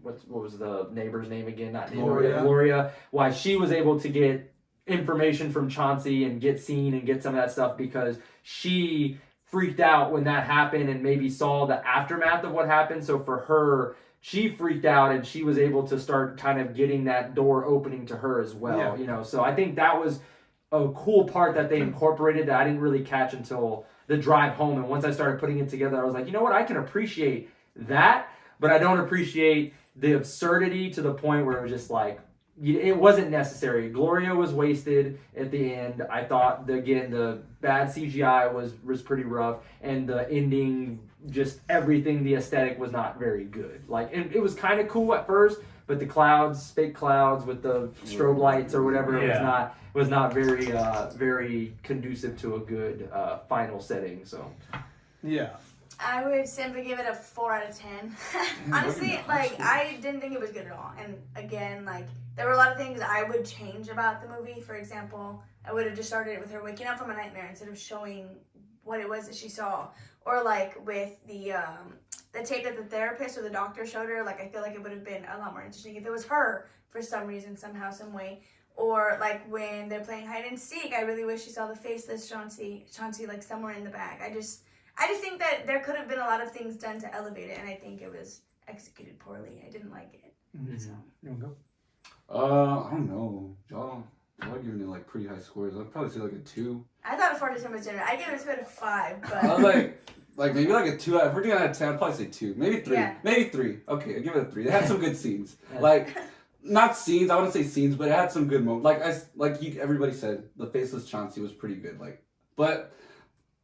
what was the neighbor's name again? Not Gloria. Why she was able to get information from Chauncey and get seen and get some of that stuff because she freaked out when that happened and maybe saw the aftermath of what happened. So for her, she freaked out and she was able to start kind of getting that door opening to her as well. So I think that was a cool part that they incorporated that I didn't really catch until the drive home. And once I started putting it together, I was like, you know what? I can appreciate that, but I don't appreciate the absurdity to the point where it was just like, it wasn't necessary. Gloria was wasted at the end. I thought, the bad CGI was pretty rough, and the ending, just everything, the aesthetic was not very good. It was kind of cool at first, but the clouds, fake clouds with the strobe lights or whatever, was not very very conducive to a good final setting. So Yeah. I would simply give it a 4 out of 10. Honestly, I didn't think it was good at all. And again, there were a lot of things I would change about the movie. For example, I would have just started it with her waking up from a nightmare instead of showing what it was that she saw. Or with the tape that the therapist or the doctor showed her, I feel like it would have been a lot more interesting if it was her for some reason, somehow, some way. Or when they're playing hide and seek, I really wish she saw the faceless Chauncey somewhere in the back. I just think that there could have been a lot of things done to elevate it, and I think it was executed poorly. I didn't like it. So. You want to go? I don't know. Y'all giving it pretty high scores. I'd probably say a 2. I thought a 4 to 10 was generous. I gave it a 5, but I was maybe a 2. If we're doing out of 10, I'd probably say 2. Maybe 3. Yeah. Maybe 3. Okay, I'll give it a 3. It had some good scenes. Not scenes, I wouldn't say scenes, but it had some good moments. Everybody said, the faceless Chauncey was pretty good. But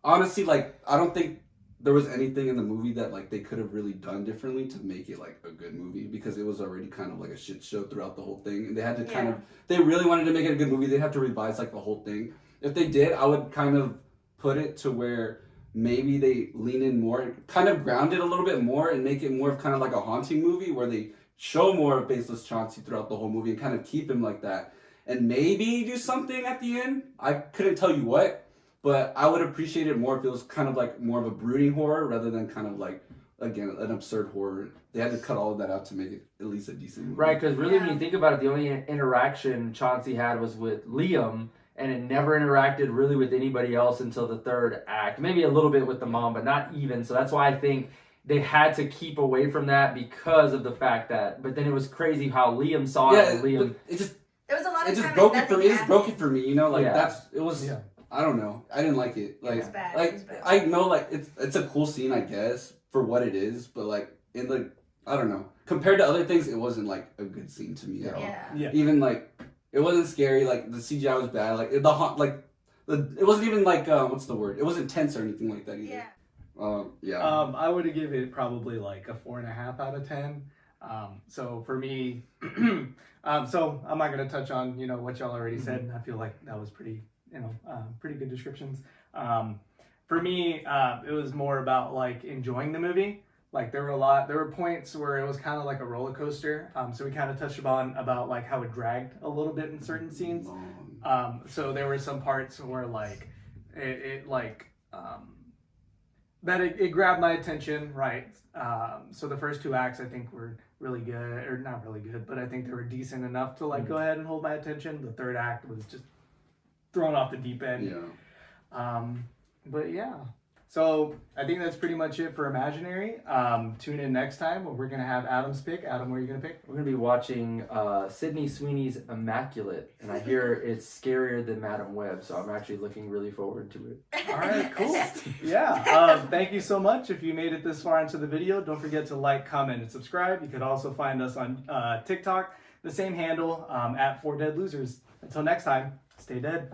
honestly, I don't think there was anything in the movie that they could have really done differently to make it a good movie, because it was already kind of a shit show throughout the whole thing, and they had to they really wanted to make it a good movie, they'd have to revise the whole thing. If they did, I would kind of put it to where maybe they lean in more, kind of ground it a little bit more, and make it more of kind of a haunting movie where they show more of faceless Chauncey throughout the whole movie and kind of keep him like that. and maybe do something at the end. I couldn't tell you what, but I would appreciate it more if it was kind of like more of a brooding horror rather than kind of like, again, an absurd horror. They had to cut all of that out to make it at least a decent movie. Right, because really, when you think about it, the only interaction Chauncey had was with Liam, and it never interacted really with anybody else until the third act. Maybe a little bit with the mom, but not even. So that's why I think they had to keep away from that because of the fact that. But then it was crazy how Liam saw it. And Liam, it just There was a lot of it just time broke and it for me. It just broke it for me. You know, like it was. Yeah. I don't know. I didn't like it. Like, was bad. like It was bad. I know, like it's a cool scene, I guess, for what it is. But like in the, I don't know. Compared to other things, it wasn't like a good scene to me at all. Yeah. Even like it wasn't scary. Like the CGI was bad. Like it wasn't even like what's the word? It wasn't tense or anything like that either. Yeah. I would give it probably like a 4.5 out of 10. So for me, so I'm not gonna touch on what y'all already said. I feel like that was pretty pretty good descriptions. For me, it was more about like enjoying the movie. Like there were points where it was kind of like a roller coaster. So we kind of touched upon about like how it dragged a little bit in certain scenes. So there were some parts where like it grabbed my attention, right? So the first 2 acts I think were really good, or not really good, but I think they were decent enough to like go ahead and hold my attention. The third act was just thrown off the deep end. Yeah. But yeah. So I think that's pretty much it for Imaginary. Tune in next time where we're gonna have Adam's pick. Adam, what are you gonna pick? we're going to be watching Sydney Sweeney's Immaculate, and I hear it's scarier than Madam Web, so I'm actually looking really forward to it. All right, cool. Yeah. Thank you so much. If you made it this far into the video, don't forget to like, comment, and subscribe. You could also find us on TikTok, the same handle at 4 Dead Losers. Until next time, stay dead.